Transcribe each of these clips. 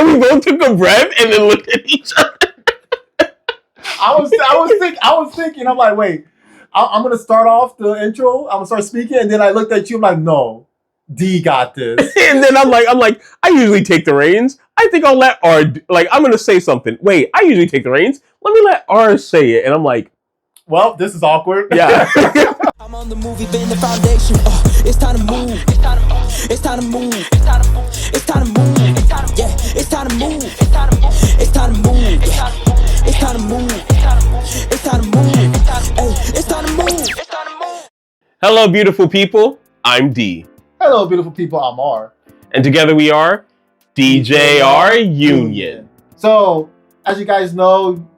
we both took a breath and then looked at each other. I was thinking. I'm like, wait, I'm gonna start off the intro. I'm gonna start speaking, and then I looked at you. I'm like, no, D got this. And then I'm like, I usually take the reins. I think I'll let R. I'm gonna say something. Wait, I usually take the reins. Let me let R say it. And I'm like, well, this is awkward. Yeah. I'm on the movie, been the foundation. It's time to move. It's time to move. It's time to move. It's time to move. It's time to move. Yeah, it's time to move. It's time to move. It's time to move. It's time to move. It's time to move. It's time to move. It's time to move. Hello, beautiful people. I'm D. Hello, beautiful people. I'm R. And together we are DJR Union. So, as you guys know,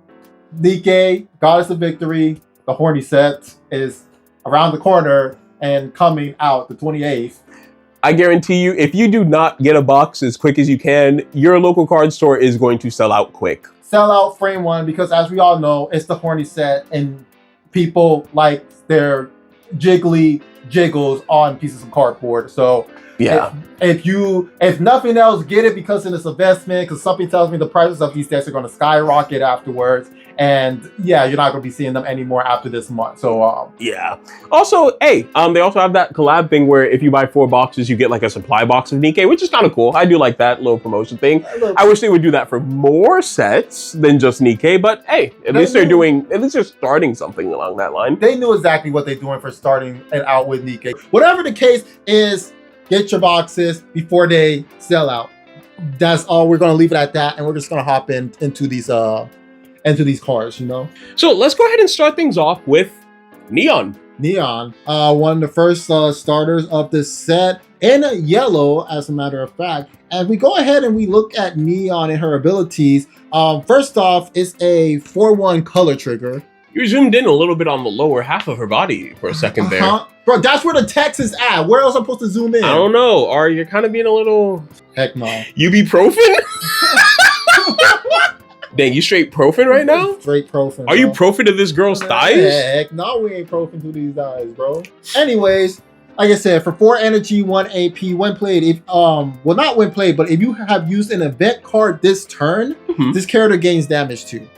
Nikke, Goddess of Victory, the horny set is around the corner and coming out the 28th. I guarantee you, if you do not get a box as quick as you can, your local card store is going to sell out quick. Sell out frame one, because as we all know, it's the horny set and people like their jiggly jiggles on pieces of cardboard. So yeah, if nothing else, get it because it's an investment, because something tells me the prices of these sets are going to skyrocket afterwards. And yeah, you're not going to be seeing them anymore after this month. So yeah. Also, hey, they also have that collab thing where if you buy 4 boxes, you get like a supply box of Nikke, which is kind of cool. I do like that little promotion thing. I wish they would do that for more sets than just Nikke, but hey, at least they're starting something along that line. They knew exactly what they're doing for starting it out with Nikke. Whatever the case is, get your boxes before they sell out. That's all. We're going to leave it at that, and we're just going to hop into these cars, you know. So let's go ahead and start things off with Neon. Neon, one of the first starters of this set, in yellow, as a matter of fact. And we go ahead and we look at Neon and her abilities. First off, it's a 4/1 color trigger. You zoomed in a little bit on the lower half of her body for a second there. Bro, that's where the text is at. Where else am I supposed to zoom in? I don't know. Or you're kind of being a little... Heck no. Ibuprofen? Dang, you straight profin right now? Straight profin. Are you profin to this girl's thighs? Heck no, we ain't profin to these thighs, bro. Anyways, like I said, for 4 energy, 1 AP, when played, if well, not when played, but if you have used an event card this turn, this character gains damage 2.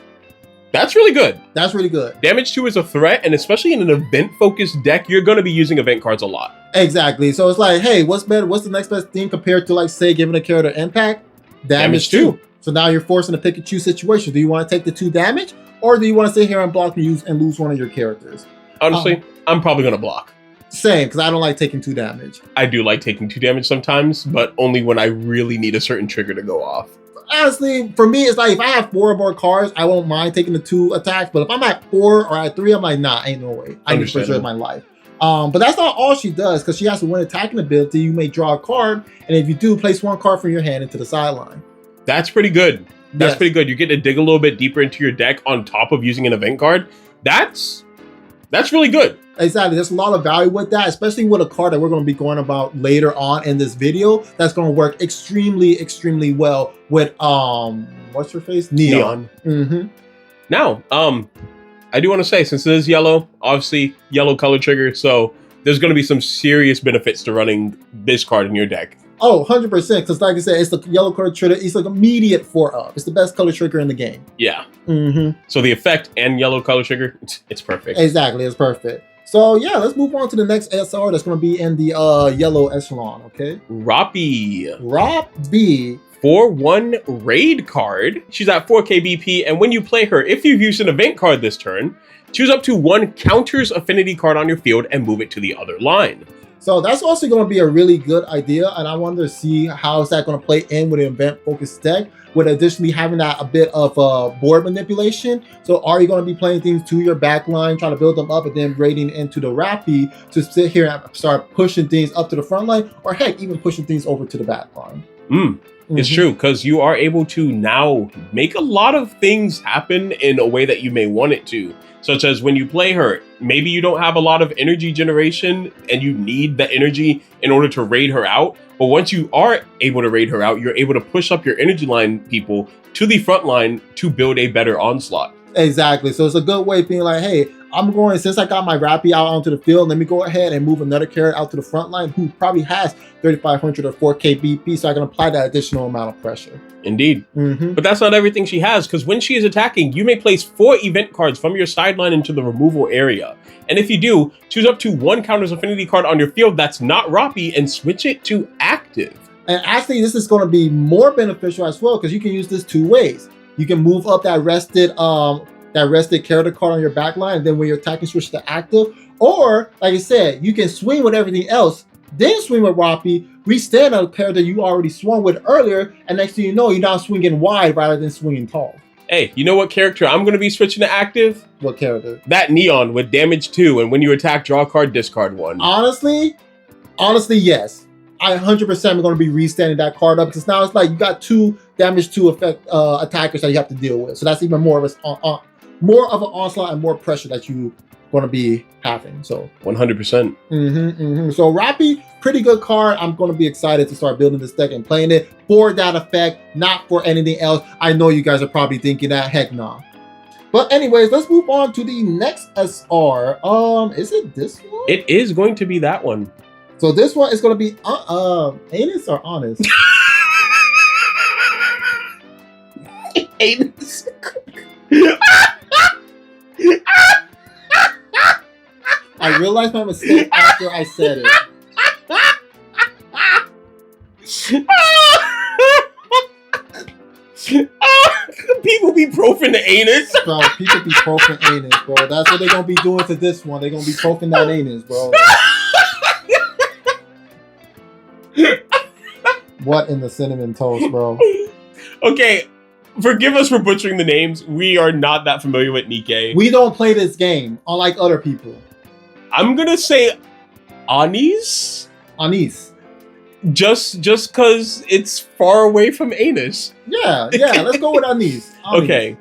That's really good. That's really good. Damage 2 is a threat, and especially in an event-focused deck, you're going to be using event cards a lot. Exactly. So it's like, hey, what's better? What's the next best thing compared to, like, say, giving a character impact? Damage 2. So now you're forced in a pick and choose situation. Do you want to take the 2 damage, or do you want to sit here and block and lose one of your characters? Honestly, I'm probably going to block. Same, because I don't like taking 2 damage. I do like taking 2 damage sometimes, but only when I really need a certain trigger to go off. Honestly, for me, it's like if I have 4 or more cards, I won't mind taking the 2 attacks. But if I'm at 4 or at 3, I'm like, nah, ain't no way. I need to preserve my life. But that's not all she does, because she has to win attacking ability. You may draw a card, and if you do, place 1 card from your hand into the sideline. That's pretty good. That's pretty good. You get to dig a little bit deeper into your deck on top of using an event card. That's really good. Exactly. There's a lot of value with that, especially with a card that we're going to be going about later on in this video. That's going to work extremely, extremely well with what's her face? Neon. Now, I do want to say, since it is yellow, obviously yellow color trigger, so there's going to be some serious benefits to running this card in your deck. Oh, 100%. Because like I said, it's the yellow color trigger. It's like immediate 4-up. It's the best color trigger in the game. Yeah. So the effect and yellow color trigger, it's perfect. Exactly. It's perfect. So yeah, let's move on to the next SR that's going to be in the yellow echelon, okay? Roppy. 4/1 raid card. She's at 4k BP, and when you play her, if you've used an event card this turn, choose up to 1 counters affinity card on your field and move it to the other line. So that's also going to be a really good idea, and I wanted to see how is that going to play in with an event-focused deck, with additionally having that a bit of board manipulation. So are you going to be playing things to your back line, trying to build them up, and then raiding into the Rappy to sit here and start pushing things up to the front line, or heck, even pushing things over to the back line? It's true, because you are able to now make a lot of things happen in a way that you may want it to. Such as when you play her, maybe you don't have a lot of energy generation and you need the energy in order to raid her out. But once you are able to raid her out, you're able to push up your energy line people to the front line to build a better onslaught. Exactly. So it's a good way of being like, hey, I'm going, since I got my Rappy out onto the field, let me go ahead and move another character out to the front line who probably has 3,500 or 4K BP, so I can apply that additional amount of pressure. Indeed. But that's not everything she has, because when she is attacking, you may place 4 event cards from your sideline into the removal area. And if you do, choose up to 1 Counter's Affinity card on your field that's not Rappy and switch it to active. And actually, this is going to be more beneficial as well, because you can use this 2 ways. You can move up that rested character card on your back line, and then when you're attacking, switch to active. Or, like I said, you can swing with everything else, then swing with Rappy, restand a character you already swung with earlier, and next thing you know, you're now swinging wide rather than swinging tall. Hey, you know what character I'm going to be switching to active? What character? That Neon with damage 2, and when you attack, draw a card, discard 1. Honestly, yes. I 100% am going to be restanding that card up, because now it's like you got 2 damage 2 effect attackers that you have to deal with. So that's even more of an onslaught and more pressure that you going to be having. So 100%. So Rappy, pretty good card. I'm going to be excited to start building this deck and playing it for that effect, not for anything else. I know you guys are probably thinking that, heck nah. But anyways, let's move on to the next SR. Is it this one? It is going to be that one. So this one is going to be anus or honest? Anus. I realized my mistake after I said it. People be profing the anus. Bro, people be profing anus, bro. That's what they're going to be doing to this one. They're going to be profing that anus, bro. What in the cinnamon toast, bro? Okay, forgive us for butchering the names. We are not that familiar with Nikke. We don't play this game, unlike other people. I'm gonna say Anis? Anis. Just because it's far away from anus. Yeah, let's go with Anis. Okay.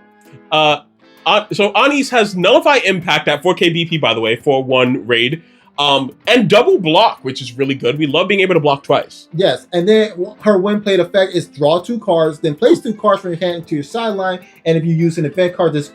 So Anis has Nullify Impact at 4K BP, by the way, for 1 raid. And double block, which is really good. We love being able to block twice. Yes, and then her when played effect is draw 2 cards, then place 2 cards from your hand into your sideline, and if you use an event card this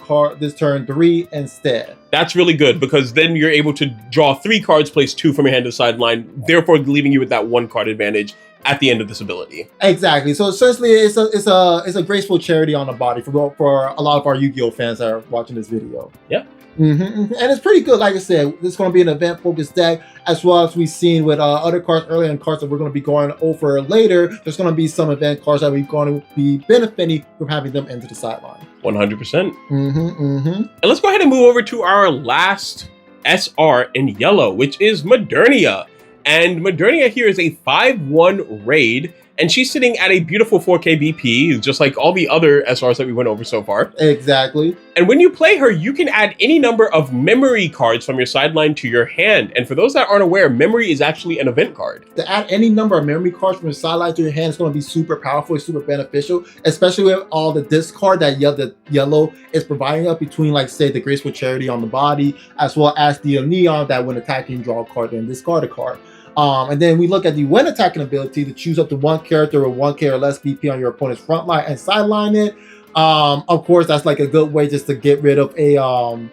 turn 3 instead. That's really good, because then you're able to draw 3 cards, place 2 from your hand to the sideline, therefore leaving you with that 1 card advantage at the end of this ability. Exactly. So essentially, it's a graceful charity on the body for a lot of our Yu-Gi-Oh fans that are watching this video. Yeah. And it's pretty good. Like I said, this is going to be an event-focused deck, as well as we've seen with other cards earlier and cards that we're going to be going over later. There's going to be some event cards that we're going to be benefiting from having them into the sideline. 100%. And let's go ahead and move over to our last SR in yellow, which is Modernia. And Modernia here is a 5/1 raid, and she's sitting at a beautiful 4K BP, just like all the other SRs that we went over so far. Exactly. And when you play her, you can add any number of memory cards from your sideline to your hand. And for those that aren't aware, memory is actually an event card. To add any number of memory cards from your sideline to your hand is going to be super powerful, super beneficial, especially with all the discard that the yellow is providing up between, like, say, the Graceful Charity on the body, as well as the Neon that when attacking, draw a card and discard a card. And then we look at the when attacking ability to choose up to 1 character with 1K or less BP on your opponent's front line and sideline it. Of course, that's like a good way just to get rid of a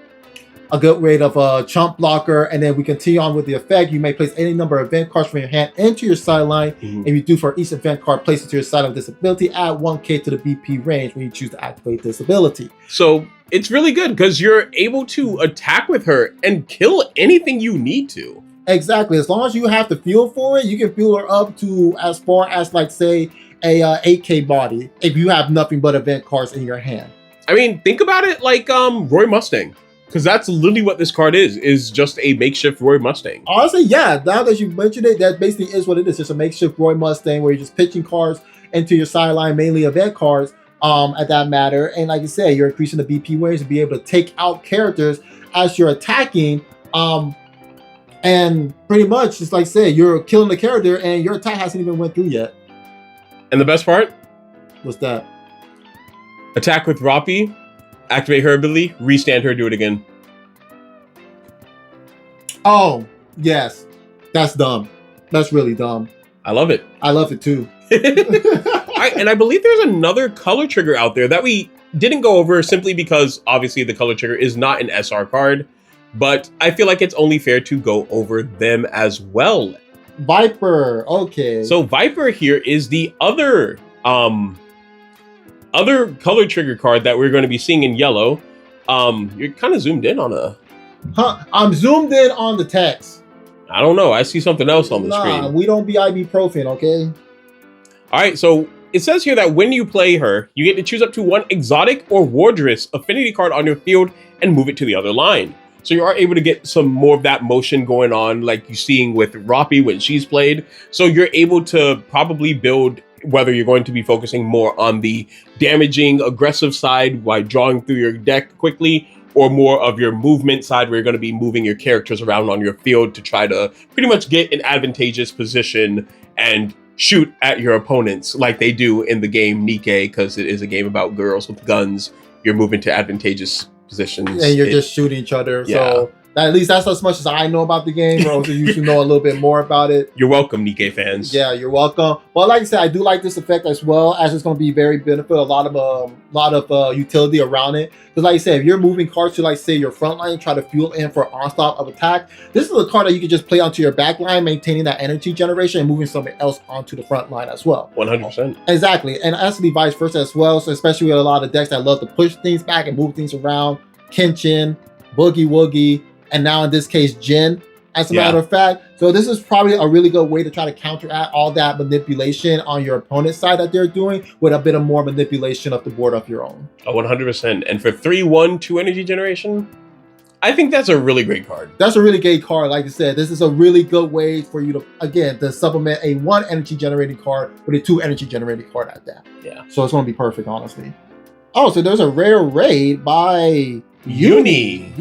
chump blocker. And then we continue on with the effect. You may place any number of event cards from your hand into your sideline. If you do, for each event card placed into your sideline with this ability, add 1K to the BP range when you choose to activate this ability. So it's really good because you're able to attack with her and kill anything you need to. Exactly. As long as you have the feel for it, you can feel her up to as far as, like, say, a 8K body if you have nothing but event cards in your hand. I mean, think about it like Roy Mustang, because that's literally what this card is just a makeshift Roy Mustang. Honestly, yeah. Now that you mentioned it, that basically is what it is. Just a makeshift Roy Mustang where you're just pitching cards into your sideline, mainly event cards at that matter. And like you said, you're increasing the BP range to be able to take out characters as you're attacking. And pretty much, just like I said, you're killing the character and your attack hasn't even went through yet. And the best part? What's that? Attack with Rappy, activate her ability, restand her, do it again. Oh, yes. That's dumb. That's really dumb. I love it. I love it too. And I believe there's another color trigger out there that we didn't go over simply because obviously the color trigger is not an SR card. but I feel like it's only fair to go over them as well. Viper, okay. So Viper here is the other color trigger card that we're going to be seeing in yellow. You're kind of zoomed in on a... I'm zoomed in on the text. I don't know. I see something else on the screen. We don't be ibuprofen, okay? All right, so it says here that when you play her, you get to choose up to one exotic or wardress affinity card on your field and move it to the other line. So you are able to get some more of that motion going on like you're seeing with Roppy when she's played. So you're able to probably build, whether you're going to be focusing more on the damaging, aggressive side while drawing through your deck quickly, or more of your movement side where you're going to be moving your characters around on your field to try to pretty much get an advantageous position and shoot at your opponents like they do in the game Nikke, because it is a game about girls with guns. You're moving to advantageous positions. And you're just shooting each other. Yeah. So at least that's as much as I know about the game. Rose, you should know a little bit more about it. You're welcome, Nikke fans. Yeah, you're welcome. Well, like I said, I do like this effect as well, as it's going to be very benefit, a lot of utility around it. Because like I said, if you're moving cards to, like, say, your front line, try to fuel in for onslaught of attack, this is a card that you can just play onto your back line, maintaining that energy generation and moving something else onto the front line as well. 100%. Exactly. And actually vice versa as well. So especially with a lot of decks that love to push things back and move things around, Kenshin, Boogie Woogie, and now in this case, Jin, as a matter of fact. So this is probably a really good way to try to counteract all that manipulation on your opponent's side that they're doing with a bit of more manipulation of the board of your own. 100%. And for 3/1, 2 energy generation, I think that's a really great card. That's a really great card. Like I said, this is a really good way for you to, again, to supplement a 1 energy generating card with a 2 energy generating card at that. Yeah. So it's going to be perfect, honestly. Oh, so there's a rare raid by Uni.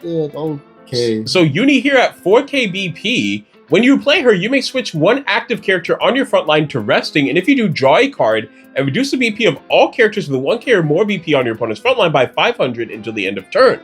Okay. So Uni here at 4k BP, when you play her, you may switch one active character on your front line to resting, and if you do, draw a card and reduce the BP of all characters with 1k or more BP on your opponent's front line by 500 until the end of turn.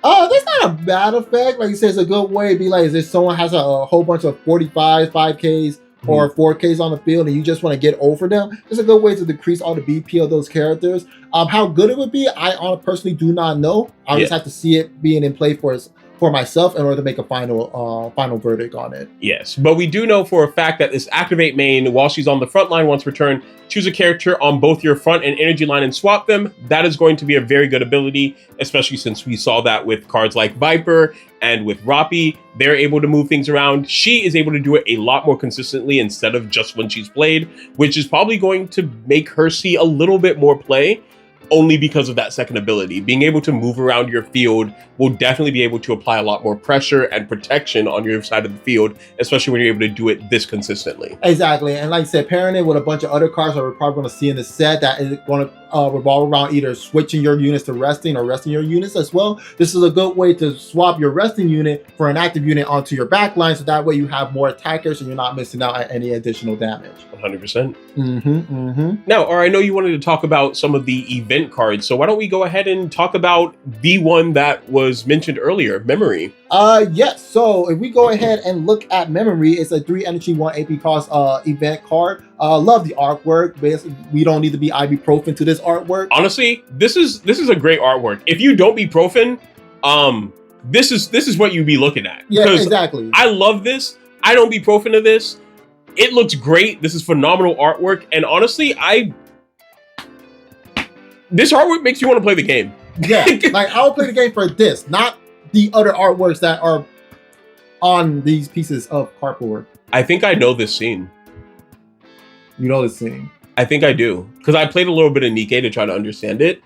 That's not a bad effect. Like you said, it's a good way to be like, if someone has a whole bunch of 45, 5Ks, or 4Ks on the field and you just want to get over them, it's a good way to decrease all the BP of those characters. How good it would be, I personally do not know. I just have to see it being in play for myself in order to make a final verdict on it. Yes, but we do know for a fact that this activate main, while she's on the front line once per turn, choose a character on both your front and energy line and swap them. That is going to be a very good ability, especially since we saw that with cards like Viper and with Roppy. They're able to move things around. She is able to do it a lot more consistently instead of just when she's played, which is probably going to make her see a little bit more play, only because of that second ability. Being able to move around your field will definitely be able to apply a lot more pressure and protection on your side of the field, especially when you're able to do it this consistently. Exactly, and like I said, pairing it with a bunch of other cards that we're probably going to see in the set that is going to revolve around either switching your units to resting or resting your units as well. This is a good way to swap your resting unit for an active unit onto your back line, so that way you have more attackers and you're not missing out on any additional damage. 100%. Now, or I know you wanted to talk about some of the event cards, so why don't we go ahead and talk about the one that was mentioned earlier, Memory. Yes, so if we go ahead and look at Memory, it's a 3 energy 1 AP cost event card. Love the artwork. Basically, we don't need to be ibuprofen to this artwork. Honestly, this is a great artwork. If you don't be profen, this is what you'd be looking at. Yeah, exactly. I love this. I don't be profen to this. It looks great. This is phenomenal artwork, and honestly, this artwork makes you want to play the game. Yeah, like I will play the game for this, not the other artworks that are on these pieces of cardboard. I think I know this scene. You know this scene? I think I do, because I played a little bit of Nikke to try to understand it.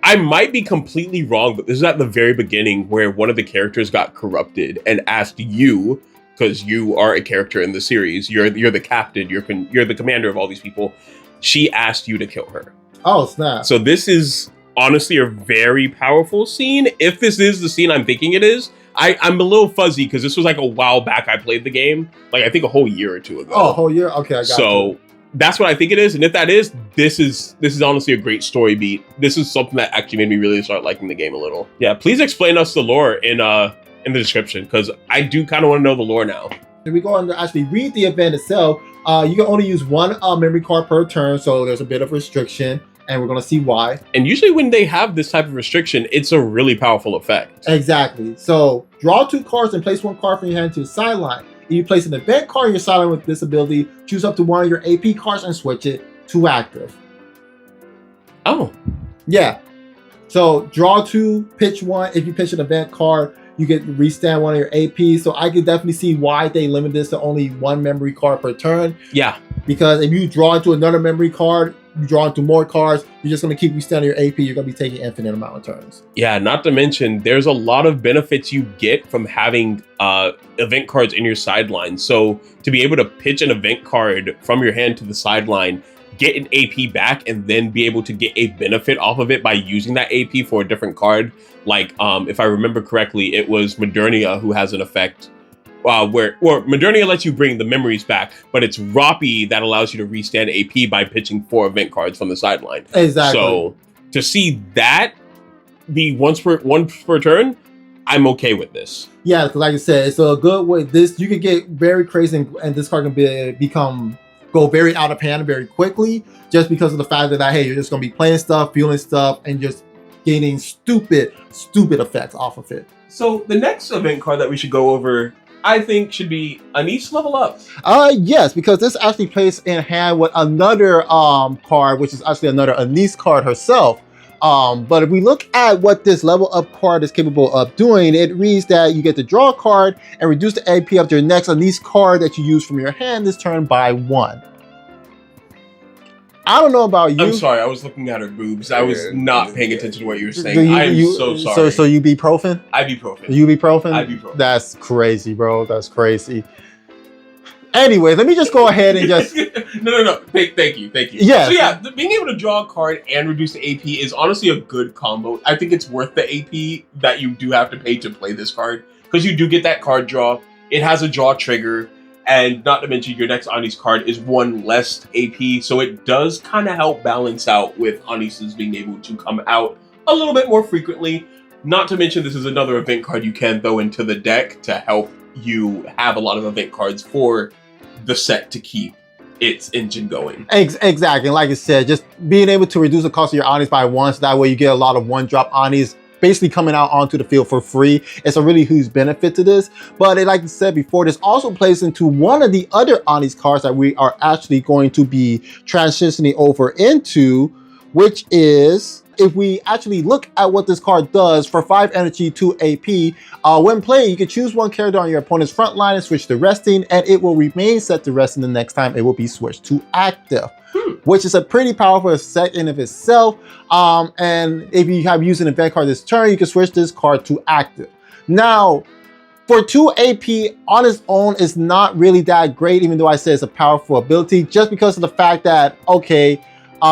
I might be completely wrong, but this is at the very beginning where one of the characters got corrupted and asked you, because you are a character in the series, you're the captain, you're the commander of all these people. She asked you to kill her. Oh, snap. So this is honestly a very powerful scene. If this is the scene I'm thinking it is, I'm a little fuzzy because this was like a while back I played the game. Like I think a whole year or two ago. Oh, a whole year? Okay, I got it. So that's what I think it is. And if that is, this is honestly a great story beat. This is something that actually made me really start liking the game a little. Yeah, please explain us the lore in the description, because I do kind of want to know the lore now. If we go on to actually read the event itself, you can only use 1 memory card per turn, so there's a bit of restriction. and we're going to see why. And usually when they have this type of restriction, it's a really powerful effect. Exactly. So draw 2 cards and place 1 card from your hand to the sideline. If you place an event card in your sideline with this ability, choose up to 1 of your AP cards and switch it to active. Oh. Yeah. So draw 2, pitch 1. If you pitch an event card, you get restand 1 of your AP. So I can definitely see why they limit this to only 1 memory card per turn. Yeah. Because if you draw into another memory card, you draw into more cards, you're just going to keep restanding your AP. You're going to be taking infinite amount of turns. Yeah, not to mention, there's a lot of benefits you get from having event cards in your sideline. So to be able to pitch an event card from your hand to the sideline, get an AP back, and then be able to get a benefit off of it by using that AP for a different card. Like, if I remember correctly, it was Modernia who has an effect where Modernia lets you bring the memories back, but it's Roppy that allows you to restand AP by pitching 4 event cards from the sideline. Exactly. So to see that be one per turn, I'm okay with this. Yeah, because like I said, it's a good way. This you can get very crazy, and this card can go very out of hand very quickly, just because of the fact that hey, you're just gonna be playing stuff, feeling stuff, and just gaining stupid effects off of it. So the next event card that we should go over, I think, should be Anise Level Up. Yes, because this actually plays in hand with another card, which is actually another Anise card herself. But if we look at what this level up card is capable of doing, it reads that you get to draw a card and reduce the AP of your next Anise card that you use from your hand this turn by 1. I don't know about you. I'm sorry, I was looking at her boobs. I was not paying attention to what you were saying. I'm so sorry. So you ibuprofen? Ibuprofen. Ibuprofen? Ibuprofen. That's crazy, bro. That's crazy. Anyway, let me just go ahead and just... No. Thank you. Yeah. So yeah, being able to draw a card and reduce the AP is honestly a good combo. I think it's worth the AP that you do have to pay to play this card, because you do get that card draw. It has a draw trigger. And not to mention, your next Anise card is 1 less AP, so it does kind of help balance out with Anise's being able to come out a little bit more frequently. Not to mention, this is another event card you can throw into the deck to help you have a lot of event cards for the set to keep its engine going. Exactly. Like I said, just being able to reduce the cost of your Anis by 1, so that way you get a lot of 1-drop Anis basically coming out onto the field for free. It's a really huge benefit to this. But like I said before, this also plays into one of the other Anis cards that we are actually going to be transitioning over into, which is, if we actually look at what this card does, for 5 energy, 2 AP, when playing, you can choose 1 character on your opponent's front line and switch to resting, and it will remain set to resting the next time it will be switched to active. Which is a pretty powerful effect in of itself. And if you have used an event card this turn, you can switch this card to active. Now, for 2 AP on its own is not really that great, even though I say it's a powerful ability, just because of the fact that, okay,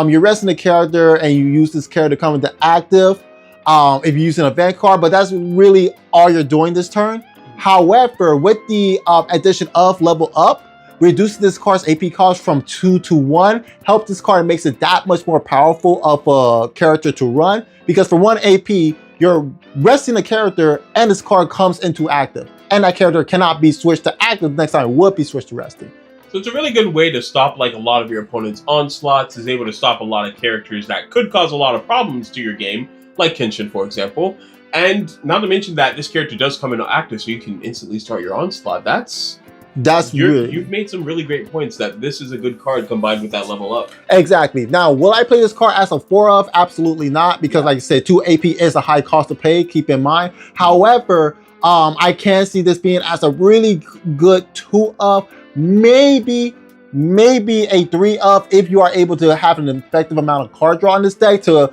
you're resting the character and you use this character to come into active if you use an event card, but that's really all you're doing this turn. However, with the addition of level up, reducing this card's AP cost from 2 to 1, help this card makes it that much more powerful of a character to run, because for 1 AP, you're resting a character and this card comes into active, and that character cannot be switched to active next time it would be switched to resting. So it's a really good way to stop like a lot of your opponent's onslaughts, is able to stop a lot of characters that could cause a lot of problems to your game, like Kenshin, for example. And not to mention that this character does come into active, so you can instantly start your onslaught. You've made some really great points that this is a good card combined with that level up. Exactly. Now, will I play this card as a 4-of? Absolutely not, because like I said, 2 AP is a high cost to pay, keep in mind. However, I can see this being as a really good 2-of, maybe a 3-of, if you are able to have an effective amount of card draw in this deck to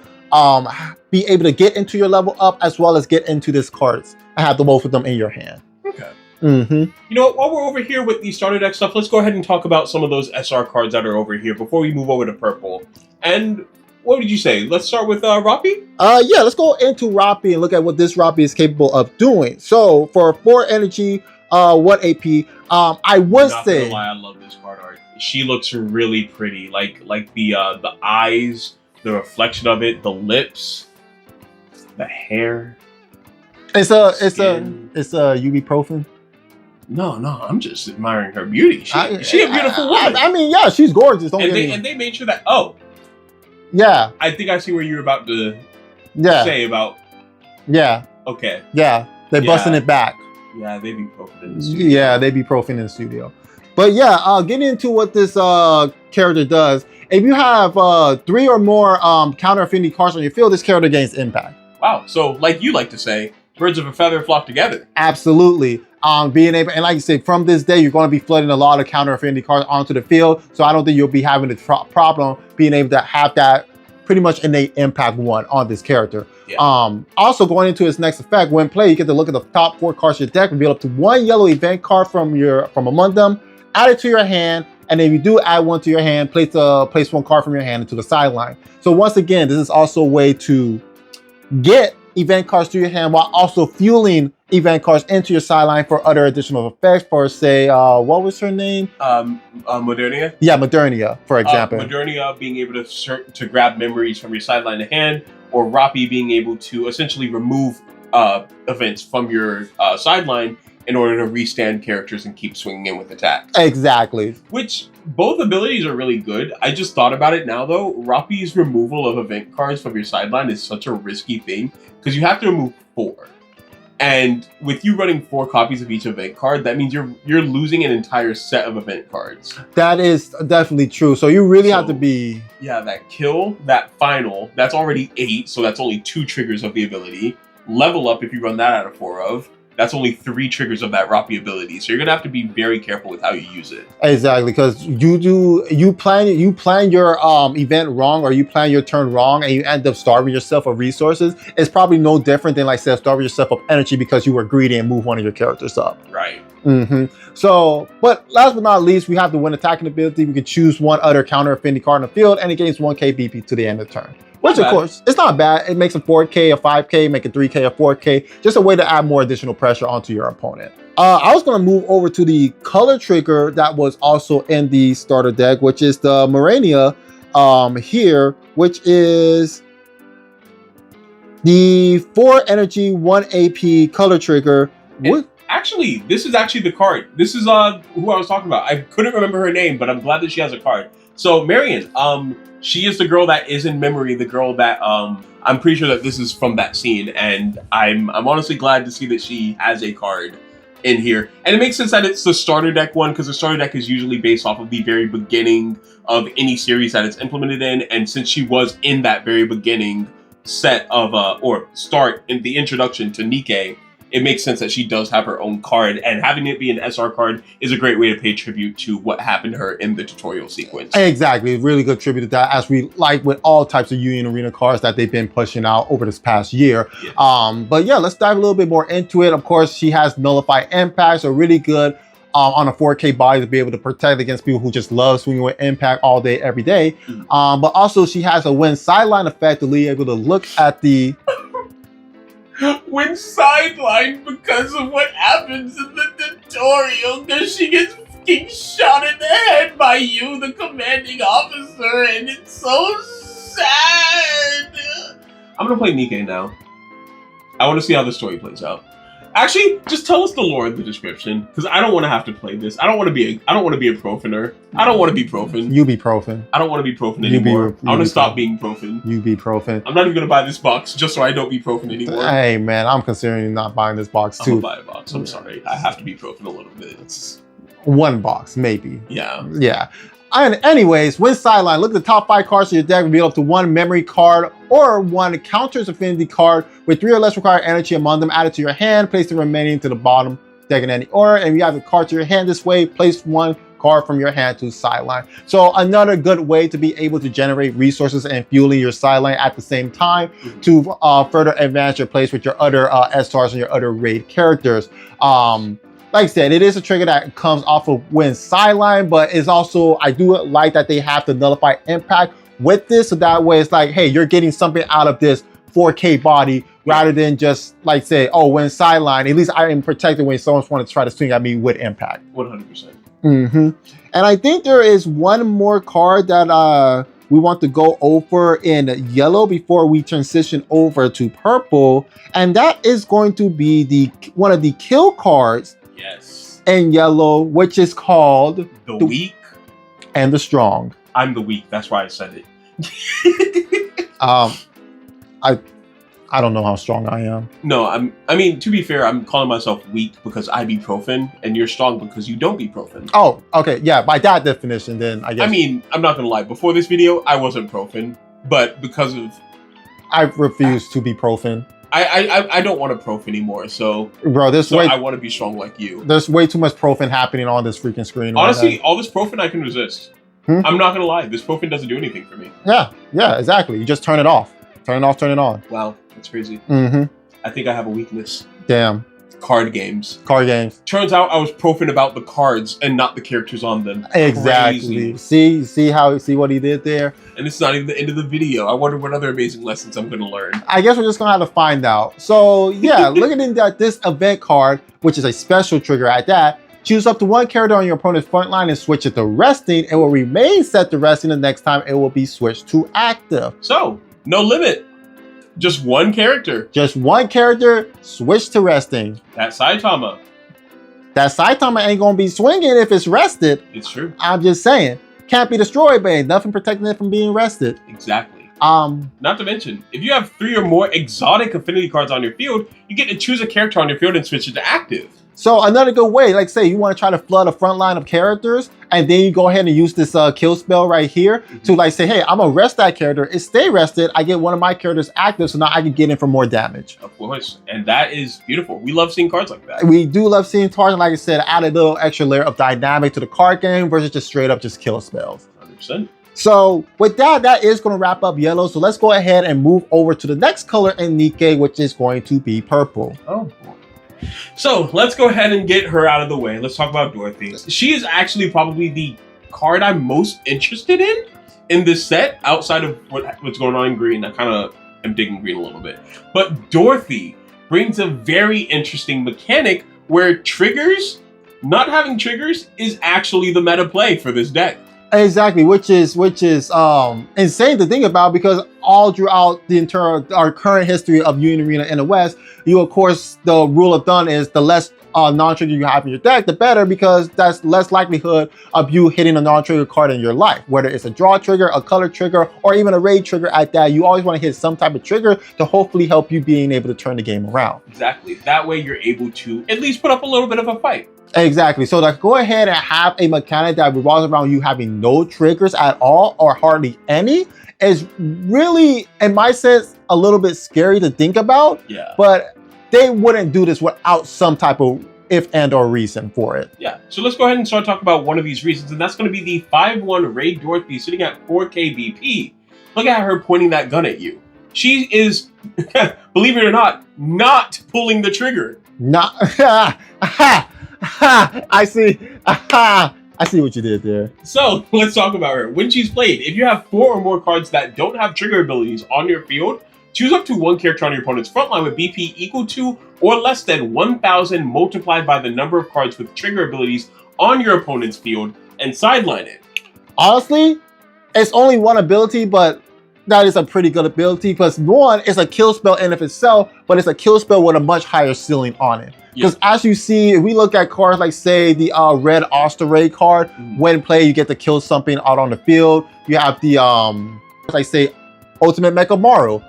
be able to get into your level up as well as get into this cards and have the both of them in your hand. Okay. You know what, while we're over here with the starter deck stuff, let's go ahead and talk about some of those SR cards that are over here before we move over to purple. And what did you say? Let's start with Roppy? Yeah, let's go into Roppy and look at what this Roppy is capable of doing. So for 4 energy, 1 AP, I would say, not gonna lie, I love this card art. She looks really pretty. Like the eyes, the reflection of it, the lips, the hair. It's a ibuprofen. No, I'm just admiring her beauty. She a beautiful woman. I mean, yeah, she's gorgeous. And they made sure that, oh, Yeah. I think I see where you're about to Yeah. say about. Yeah. Okay. Yeah. They're busting it back. Yeah, they be profen in the studio. Yeah, they be profen in the studio. But yeah, getting into what this character does. If you have 3 or more counter affinity cards on your field, this character gains impact. Wow. So, like you like to say, birds of a feather flock together. Absolutely. Being able, and like you said, from this day, you're going to be flooding a lot of counter affinity cards onto the field. So I don't think you'll be having a problem being able to have that pretty much innate impact 1 on this character. Yeah. Also going into its next effect, when played, you get to look at the top 4 cards of your deck, reveal up to 1 yellow event card from among them, add it to your hand, and if you do add 1 to your hand, place 1 card from your hand into the sideline. So once again, this is also a way to get event cards to your hand while also fueling event cards into your sideline for other additional effects. For say, what was her name? Modernia. Yeah, Modernia, for example. Modernia being able to grab memories from your sideline to hand, or Rappi being able to essentially remove events from your sideline in order to restand characters and keep swinging in with attacks. Exactly. Which both abilities are really good. I just thought about it now though. Rappi's removal of event cards from your sideline is such a risky thing because you have to remove 4. And with you running 4 copies of each event card, that means you're losing an entire set of event cards. That is definitely true. So you really have to be... Yeah, that kill, that final, that's already 8, so that's only 2 triggers of the ability. Level up, if you run that out of 4 of, that's only 3 triggers of that Rappi ability. So you're gonna have to be very careful with how you use it. Exactly, because you plan your event wrong, or you plan your turn wrong, and you end up starving yourself of resources. It's probably no different than, like, say, starving yourself of energy because you were greedy and moved one of your characters up. Right. So, but last but not least, we have the when attacking ability. We can choose 1 other counter affinity card in the field, and it gains 1k BP to the end of the turn. Which, of course, it's not bad. It makes a 4k, a 5k, make a 3k, a 4k. Just a way to add more additional pressure onto your opponent. I was going to move over to the color trigger that was also in the starter deck, which is the Morania here, which is the 4 energy, 1 AP color trigger. Actually, this is actually the card. This is who I was talking about. I couldn't remember her name, but I'm glad that she has a card. So Marion, she is the girl that is in memory, the girl that I'm pretty sure that this is from that scene, and I'm honestly glad to see that she has a card in here. And it makes sense that it's the starter deck one, because the starter deck is usually based off of the very beginning of any series that it's implemented in, and since she was in that very beginning set of or start in the introduction to Nikke, it makes sense that she does have her own card, and having it be an SR card is a great way to pay tribute to what happened to her in the tutorial sequence. Exactly, really good tribute to that, as we like with all types of Union Arena cards that they've been pushing out over this past year. Yeah. But yeah, let's dive a little bit more into it. Of course, she has Nullify Impact, so really good on a 4K body to be able to protect against people who just love swinging with impact all day, every day. But also she has a win sideline effect to be able to look at the... When sidelined because of what happens in the tutorial, because she gets fucking shot in the head by you, the commanding officer, and it's so sad. I'm gonna play Nikke now. I want to see how the story plays out. Actually, just tell us the lore in the description, because I don't want to have to play this. I don't want to be a profaner. I don't want to be profan. You be profan. I don't want to be profan anymore. I want to stop being profan. You be profan. I'm not even gonna buy this box just so I don't be profan anymore. Hey man, I'm considering not buying this box too. I'm gonna buy a box. I'm sorry. I have to be profan a little bit. It's... 1 box, maybe. Yeah. Yeah. And anyways, when sideline, look at the top 5 cards of your deck, reveal up to 1 memory card or 1 counters affinity card with 3 or less required energy among them added to your hand. Place the remaining to the bottom deck in any order. And if you have the card to your hand this way, place 1 card from your hand to the sideline. So another good way to be able to generate resources and fueling your sideline at the same time to further advance your place with your other SRs and your other raid characters. Like I said, it is a trigger that comes off of when sideline, but it's also, I do like that they have to nullify impact with this, so that way it's like, hey, you're getting something out of this 4K body rather than just like say, oh, when sideline, at least I am protected when someone's want to try to swing at me with impact. 100%. And I think there is 1 more card that we want to go over in yellow before we transition over to purple, and that is going to be one of the kill cards. Yes. In yellow, which is called the weak and the strong. I'm the weak. That's why I said it. I don't know how strong I am. No, I mean, to be fair, I'm calling myself weak because I ibuprofen, and you're strong because you don't ibuprofen. Oh, okay, yeah. By that definition, then I guess. I mean, I'm not gonna lie. Before this video, I wasn't profen, but because of I refuse to be profen. I don't want to prof anymore. So, bro, I want to be strong like you. There's way too much profen happening on this freaking screen. Honestly, right all this profen I can resist. I'm not gonna lie. This profen doesn't do anything for me. Yeah, exactly. You just turn it off. Turn it off, turn it on. Wow, that's crazy. Mm-hmm. I think I have a weakness. Damn. Card games. Card games. Turns out I was profen about the cards and not the characters on them. Exactly. Crazy. See what he did there? And it's not even the end of the video. I wonder what other amazing lessons I'm going to learn. I guess we're just going to have to find out. So yeah, looking at this event card, which is a special trigger at that, choose up to one character on your opponent's front line and switch it to resting. It will remain set to resting the next time it will be switched to active. So, no limit. Just one character. Just one character, switch to resting. That Saitama. That Saitama ain't gonna be swinging if it's rested. It's true. I'm just saying. Can't be destroyed, but ain't nothing protecting it from being rested. Exactly. Not to mention, if you have 3 or more exotic affinity cards on your field, you get to choose a character on your field and switch it to active. So another good way, like say you want to try to flood a front line of characters, and then you go ahead and use this kill spell right here to like say, hey, I'm gonna rest that character. It stay rested. I get one of my characters active, so now I can get in for more damage. Of course, and that is beautiful. We love seeing cards like that. We do love seeing cards, and like I said, add a little extra layer of dynamic to the card game versus just straight up just kill spells. 100%. So with that is going to wrap up yellow. So let's go ahead and move over to the next color in Nikke, which is going to be purple. Oh boy. So let's go ahead and get her out of the way. Let's talk about Dorothy. She is actually probably the card I'm most interested in this set, outside of what's going on in green. I kind of am digging green a little bit. But Dorothy brings a very interesting mechanic where triggers, not having triggers, is actually the meta play for this deck. Exactly, which is insane to think about, because all throughout our current history of Union Arena in the West, of course, the rule of thumb is the less non-trigger you have in your deck, the better, because that's less likelihood of you hitting a non-trigger card in your life. Whether it's a draw trigger, a color trigger, or even a raid trigger at that, you always want to hit some type of trigger to hopefully help you being able to turn the game around. Exactly. That way you're able to at least put up a little bit of a fight. Exactly. So to go ahead and have a mechanic that revolves around you having no triggers at all or hardly any is really, in my sense, a little bit scary to think about. Yeah. But they wouldn't do this without some type of if and or reason for it. Yeah. So let's go ahead and start talking about one of these reasons, and that's going to be the 5/1 Raid Dorothy sitting at 4K BP. Look at her pointing that gun at you. She is, believe it or not pulling the trigger. Not. I see what you did there. So let's talk about her. When she's played, if you have 4 or more cards that don't have trigger abilities on your field, choose up to one character on your opponent's frontline with BP equal to or less than 1,000 multiplied by the number of cards with trigger abilities on your opponent's field and sideline it. Honestly, it's only one ability, but that is a pretty good ability, because one, it's a kill spell in of itself, but it's a kill spell with a much higher ceiling on it. Because as you see, if we look at cards like, say, the red Osterray card, when played, you get to kill something out on the field. You have the, like, say, Ultimate Mecha Maru.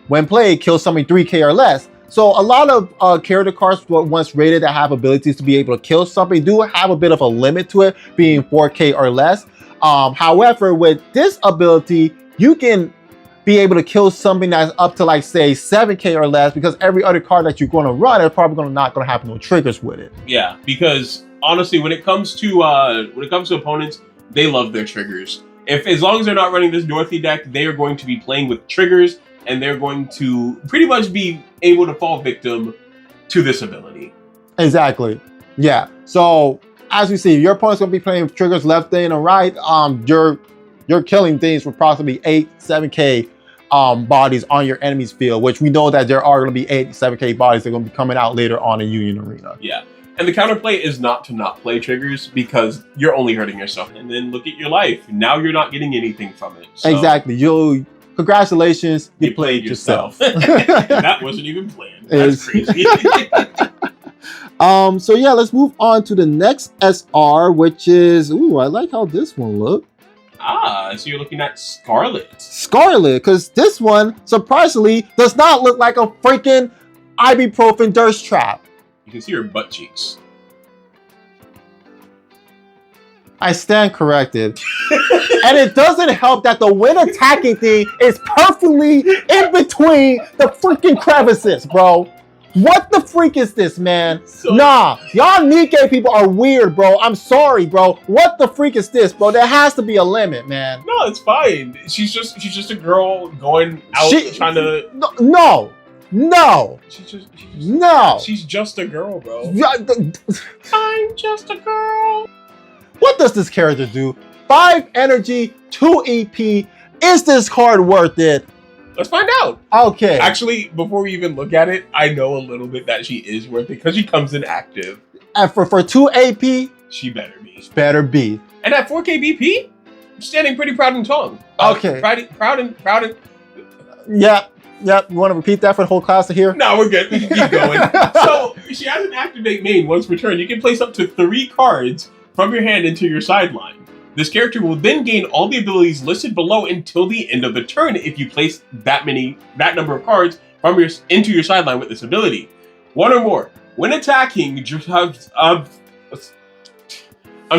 When played, kill something 3K or less. So a lot of character cards once rated that have abilities to be able to kill something do have a bit of a limit to it, being 4K or less. However, with this ability, you can be able to kill something that's up to, like, say, 7K or less, because every other card that you're going to run is probably not going to have no triggers with it. Yeah, because honestly, when it comes to opponents, they love their triggers. As long as they're not running this Dorothy deck, they are going to be playing with triggers, and they're going to pretty much be able to fall victim to this ability. Exactly. Yeah. So as we see, your opponent's going to be playing with triggers left, in, and right. You're killing things with possibly 7K bodies on your enemy's field, which we know that there are going to be 7K bodies that are going to be coming out later on in Union Arena. Yeah. And the counterplay is not to not play triggers, because you're only hurting yourself. And then look at your life. Now you're not getting anything from it. So exactly. Congratulations, you played yourself. That wasn't even planned. That's crazy. So yeah, let's move on to the next SR, which is, ooh, I like how this one looks. Ah, so you're looking at Scarlet. Scarlet, because this one, surprisingly, does not look like a freaking ibuprofen thirst trap. You can see her butt cheeks. I stand corrected. And it doesn't help that the when attacking thing is perfectly in between the freaking crevices, bro. What the freak is this, man? Nah, y'all Nikke people are weird, bro. I'm sorry, bro. What the freak is this, bro? There has to be a limit, man. No, it's fine. She's just a girl going out trying to. No. She's just a girl, bro. I'm just a girl. What does this character do? 5 energy, 2 EP. Is this card worth it? Let's find out. Okay. Actually, before we even look at it, I know a little bit that she is worth it because she comes in active. And for 2 AP, she better be. Better be. And at 4K BP, I'm standing pretty proud and tall. Okay. Proud and. Yep. You want to repeat that for the whole class to hear? No, we're good. We can keep going. So she has an activate main once per turn. You can place up to 3 cards from your hand into your sideline. This character will then gain all the abilities listed below until the end of the turn if you place that number of cards from into your sideline with this ability. 1 or more. When attacking, I'm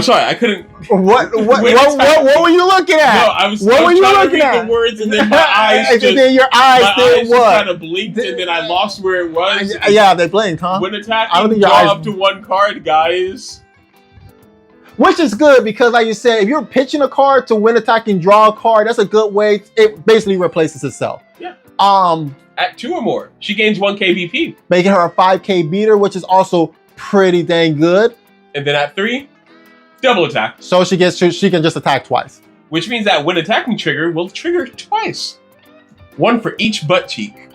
sorry, I couldn't. What were you looking at? No, I was trying to read the words, and then my eyes just kind of blinked, and then I lost where it was. Yeah, they blinked, huh? When attacking, draw up to 1 card, guys. Which is good because, like you said, if you're pitching a card to when attacking, draw a card. That's a good way. It basically replaces itself. Yeah. At 2 or more, she gains 1 KBP, making her a 5K beater, which is also pretty dang good. And then at 3, double attack. So she can just attack twice. Which means that when attacking trigger will trigger twice. 1 for each butt cheek.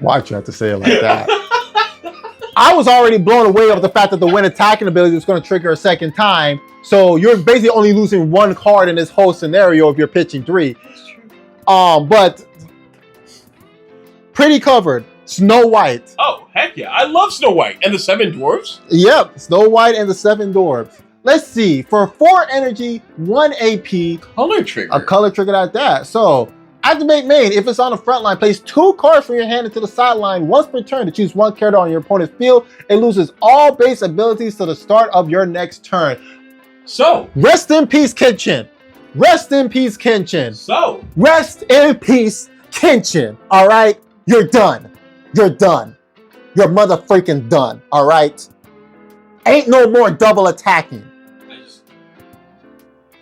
Why'd you have to say it like that? I was already blown away of the fact that the when attacking ability was going to trigger a second time. So you're basically only losing 1 card in this whole scenario if you're pitching 3. That's true. But pretty covered. Snow White. Oh, heck yeah. I love Snow White. And the 7 dwarves? Yep, Snow White and the 7 dwarves. Let's see. For 4 energy, 1 AP. Color trigger. A color trigger like that. So, activate main. If it's on the front line, place 2 cards from your hand into the sideline once per turn to choose 1 character on your opponent's field. It loses all base abilities to the start of your next turn. So. Rest in peace, Kenshin. Rest in peace, Kenshin. So. Rest in peace, Kenshin. All right? You're done. You're done. You're motherfucking done. All right? Ain't no more double attacking.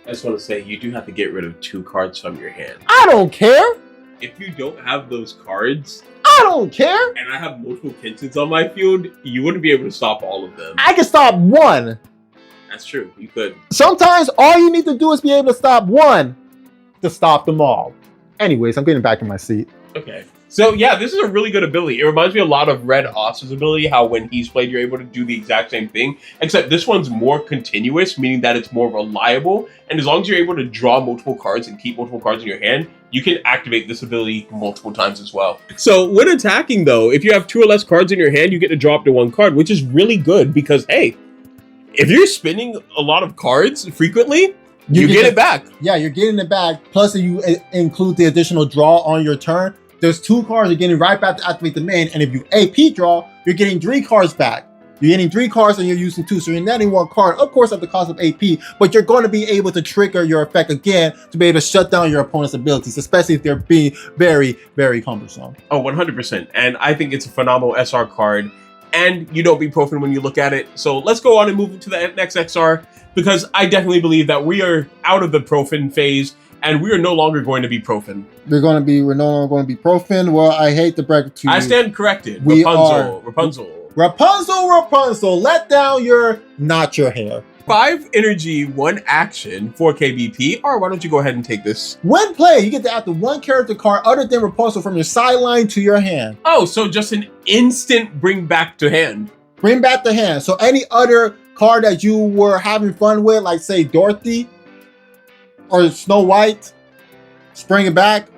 I just want to say, you do have to get rid of 2 cards from your hand. I don't care. If you don't have those cards, I don't care. And I have multiple Kenshins on my field, you wouldn't be able to stop all of them. I can stop 1. That's true. You could. Sometimes all you need to do is be able to stop 1 to stop them all. Anyways, I'm getting back in my seat. Okay. So yeah, this is a really good ability. It reminds me a lot of Red Os's ability, how when he's played, you're able to do the exact same thing, except this one's more continuous, meaning that it's more reliable. And as long as you're able to draw multiple cards and keep multiple cards in your hand, you can activate this ability multiple times as well. So when attacking though, if you have 2 or less cards in your hand, you get to draw up to 1 card, which is really good because, hey, if you're spinning a lot of cards frequently, you get it back. Yeah, you're getting it back. Plus, if you include the additional draw on your turn, there's 2 cards you're getting right back to activate the main. And if you AP draw, you're getting 3 cards back. You're getting 3 cards and you're using 2. So you're netting 1 card, of course, at the cost of AP, but you're going to be able to trigger your effect again to be able to shut down your opponent's abilities, especially if they're being very, very cumbersome. Oh, 100%. And I think it's a phenomenal SR card. And you don't be Profin when you look at it. So let's go on and move to the next XR, because I definitely believe that we are out of the Profin phase and we are no longer going to be Profin. We're no longer going to be Profin. Well, I hate to break it to you. I stand corrected. We Rapunzel, let down your, not your hair. 5 energy, 1 action, 4 KBP. Or why don't you go ahead and take this? When played, you get to add the 1 character card other than Rapunzel from your sideline to your hand. Oh, so just an instant bring back to hand. Bring back to hand. So any other card that you were having fun with, like say Dorothy or Snow White, bring it back,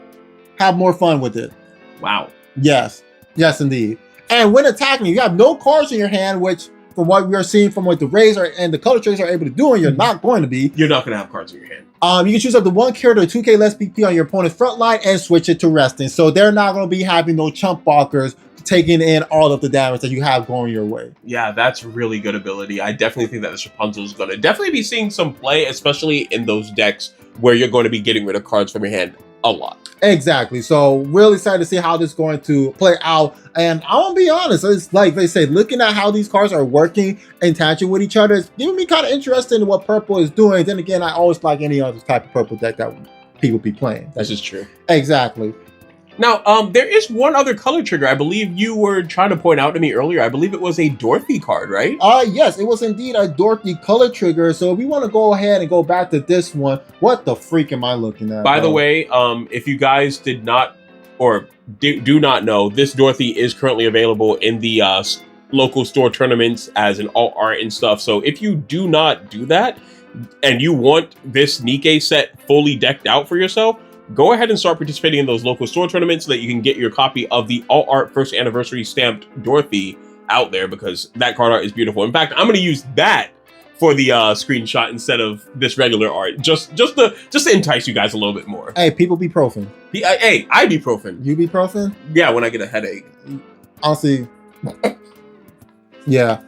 have more fun with it. Wow. Yes. Yes, indeed. And when attacking, you have no cards in your hand, which from what we are seeing from what the rays are and the color trades are able to do, and you're not going to be. You're not going to have cards in your hand. You can choose up to 1 character or 2k less PP on your opponent's front line and switch it to resting. So they're not going to be having no chump walkers taking in all of the damage that you have going your way. Yeah, that's really good ability. I definitely think that this Rapunzel is going to definitely be seeing some play, especially in those decks where you're going to be getting rid of cards from your hand a lot. Exactly. So really excited to see how this is going to play out. And I want to be honest, it's like they say, looking at how these cards are working and attaching with each other, it's giving me kind of interested in what purple is doing. Then again, I always like any other type of purple deck that people be playing. This is true. Exactly. Now, there is one other color trigger I believe you were trying to point out to me earlier. I believe it was a Dorothy card, right? Yes, it was indeed a Dorothy color trigger. So if we want to go ahead and go back to this one, what the freak am I looking at? By the way, if you guys did not or do not know, this Dorothy is currently available in the local store tournaments as an alt art and stuff. So if you do not do that and you want this Nikke set fully decked out for yourself, go ahead and start participating in those local store tournaments so that you can get your copy of the alt art first anniversary stamped Dorothy out there, because that card art is beautiful. In fact, I'm going to use that for the screenshot instead of this regular art, just to entice you guys a little bit more. Hey, people be profan. Hey, ibuprofen. You be profan? Yeah, when I get a headache. Honestly, yeah.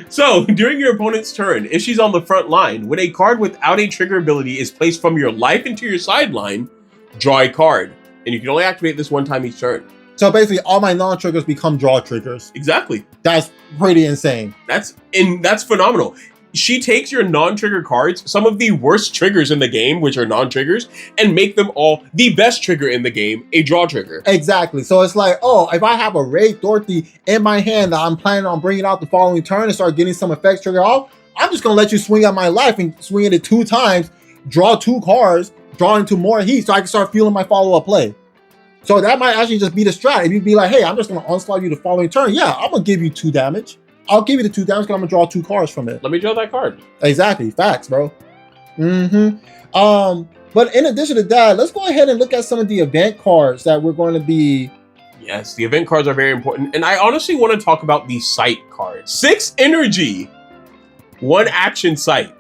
So, during your opponent's turn, if she's on the front line, when a card without a trigger ability is placed from your life into your sideline, draw a card. And you can only activate this one time each turn. So basically, all my non-triggers become draw triggers. Exactly. That's pretty insane. That's phenomenal. She takes your non-trigger cards, some of the worst triggers in the game, which are non-triggers, and make them all the best trigger in the game, a draw trigger. Exactly. So it's like, oh, if I have a Ray Dorothy in my hand that I'm planning on bringing out the following turn and start getting some effects trigger off, I'm just going to let you swing at my life and swing it 2 times, draw 2 cards, draw into more heat so I can start feeling my follow-up play. So that might actually just be the strat. If you'd be like, hey, I'm just going to onslaught you the following turn. Yeah, I'm going to give you 2 damage. I'll give you the 2 damage because I'm going to draw 2 cards from it. Let me draw that card. Exactly. Facts, bro. But in addition to that, let's go ahead and look at some of the event cards that we're going to be... Yes, the event cards are very important. And I honestly want to talk about the sight cards. 6 energy, 1 action sight.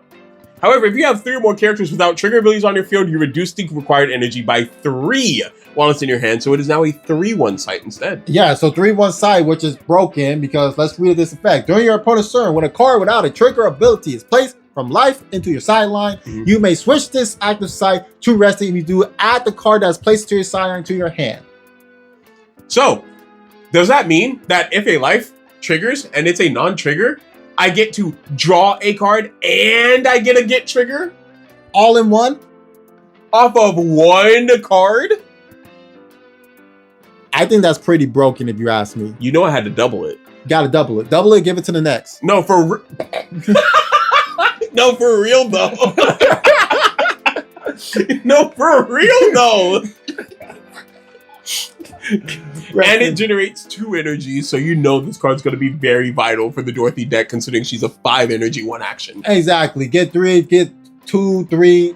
However, if you have 3 or more characters without trigger abilities on your field, you reduce the required energy by 3 while it's in your hand. So it is now a 3/1 sight instead. Yeah, so 3/1 sight, which is broken because let's read this effect. During your opponent's turn, when a card without a trigger ability is placed from life into your sideline, you may switch this active sight to resting. If you do, add the card that's placed to your sideline to your hand. So, does that mean that if a life triggers and it's a non-trigger, I get to draw a card and I get a get trigger? All in one? Off of 1 card? I think that's pretty broken if you ask me. You know I had to double it. Gotta double it. Double it, give it to the next. No, no, for real though. No, for real though. And it generates 2 energies, so you know this card's going to be very vital for the Dorothy deck, considering she's a 5 energy, 1 action. Exactly. Get 3, get 2, 3.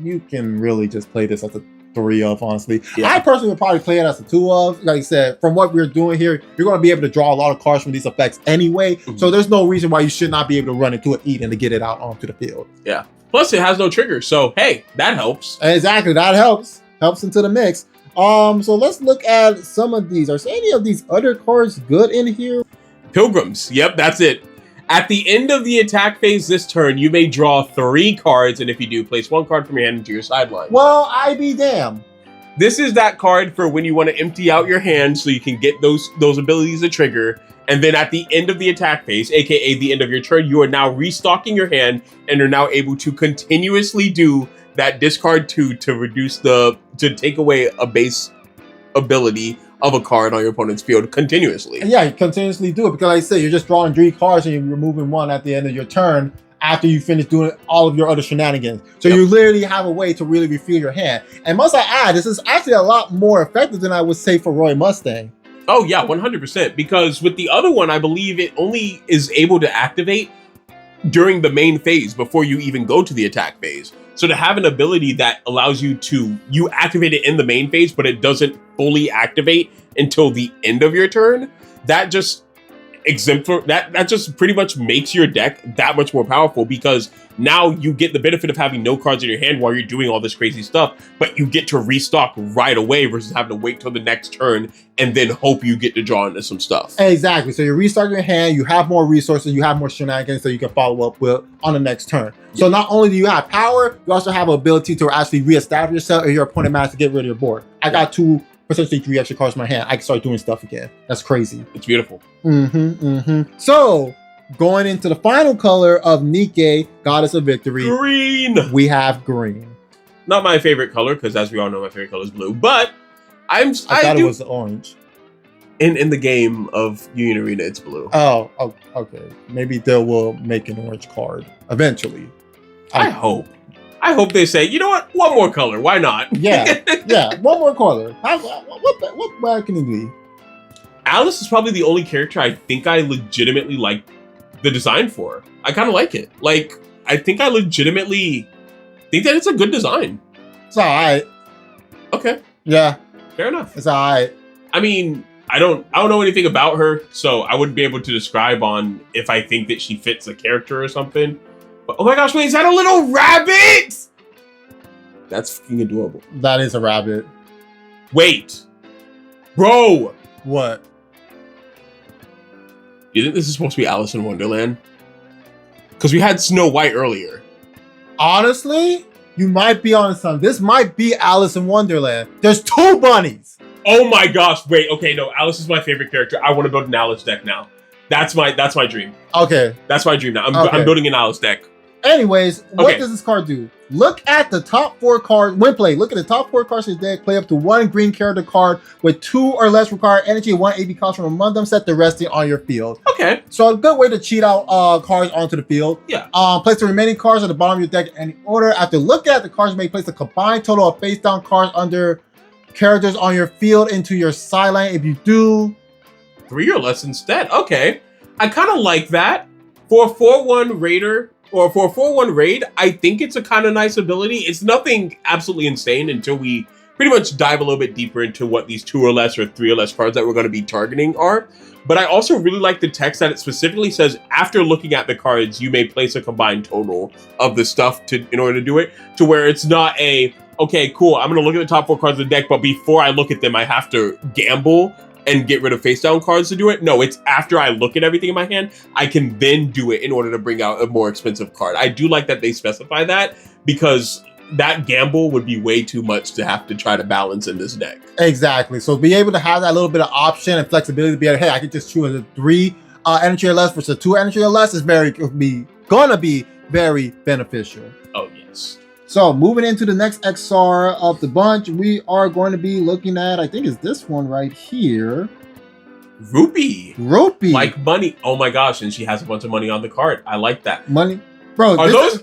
You can really just play this as a 3 of, honestly. Yeah. I personally would probably play it as a 2 of. Like I said, from what we're doing here, you're going to be able to draw a lot of cards from these effects anyway. So there's no reason why you should not be able to run into an eat and to get it out onto the field. Yeah. Plus, it has no trigger, so hey, that helps. Exactly, that helps. Helps into the mix. So let's look at some of these. Are any of these other cards good in here? Pilgrims. Yep, that's it. At the end of the attack phase this turn, you may draw 3 cards, and if you do, place 1 card from your hand into your sideline. Well, I be damned. This is that card for when you want to empty out your hand so you can get those abilities to trigger. And then at the end of the attack phase, aka the end of your turn, you are now restocking your hand and are now able to continuously do that discard 2 to take away a base ability of a card on your opponent's field continuously. Yeah, you continuously do it because like I said, you're just drawing 3 cards and you're removing 1 at the end of your turn after you finish doing all of your other shenanigans. So you literally have a way to really refill your hand. And must I add, this is actually a lot more effective than I would say for Roy Mustang. Oh yeah, 100%. Because with the other one, I believe it only is able to activate during the main phase before you even go to the attack phase. So to have an ability that allows you activate it in the main phase, but it doesn't fully activate until the end of your turn, that just exemplar. That just pretty much makes your deck that much more powerful, because now you get the benefit of having no cards in your hand while you're doing all this crazy stuff, but you get to restock right away versus having to wait till the next turn and then hope you get to draw into some stuff. Exactly. So you restart your hand, you have more resources, you have more shenanigans that you can follow up with on the next turn. So not only do you have power, you also have ability to actually reestablish yourself or your opponent managed to get rid of your board. I got 2, potentially 3 extra cards in my hand. I can start doing stuff again. That's crazy. It's beautiful. So going into the final color of Nikke, Goddess of Victory. Green! We have green. Not my favorite color, because as we all know, my favorite color is blue, but I thought it was orange. In the game of Union Arena, it's blue. Oh, okay. Maybe they will make an orange card eventually. I hope. I hope they say, you know what? One more color. Why not? Yeah. One more color. What bad can it be? Alice is probably the only character I think I legitimately like the design for. I kind of like it. Like, I think I legitimately think that it's a good design. It's all right. Okay. Yeah. Fair enough. It's all right. I mean, I don't know anything about her, so I wouldn't be able to describe on if I think that she fits a character or something. But oh my gosh, wait, is that a little rabbit? That's fucking adorable. That is a rabbit. Wait. Bro. What? You think this is supposed to be Alice in Wonderland? Because we had Snow White earlier. Honestly, you might be on something. This might be Alice in Wonderland. There's 2 bunnies. Oh my gosh, wait, okay, no, Alice is my favorite character. I want to build an Alice deck now. That's my dream. Okay. That's my dream now. I'm building an Alice deck. Anyways, what does this card do? Look at the top 4 cards. When play, look at the top 4 cards of the deck. Play up to 1 green character card with 2 or less required energy, 1 AB cost from among them. Set the resting on your field. Okay. So a good way to cheat out cards onto the field. Yeah. Place the remaining cards at the bottom of your deck in any order. After looking at the cards, you may place a combined total of face down cards under characters on your field into your sideline. If you do, 3 or less instead. Okay. I kind of like that. For a 4/1 raider, or for a 4/1 raid, I think it's a kind of nice ability. It's nothing absolutely insane until we pretty much dive a little bit deeper into what these 2 or less or 3 or less cards that we're going to be targeting are. But I also really like the text that it specifically says, after looking at the cards, you may place a combined total of the stuff in order to do it, to where it's not a, okay, cool, I'm going to look at the top 4 cards of the deck, but before I look at them, I have to gamble and get rid of face down cards to do it. No, it's after I look at everything in my hand, I can then do it in order to bring out a more expensive card. I do like that they specify that, because that gamble would be way too much to have to try to balance in this deck. Exactly. So be able to have that little bit of option and flexibility to be able, hey, I can just choose a 3 energy or less versus a 2 energy or less is gonna be very beneficial. Oh yes. So moving into the next XR of the bunch, we are going to be looking at, I think it's this one right here. Rupee. Like money. Oh my gosh, and she has a bunch of money on the card. I like that. Money. Bro, are those?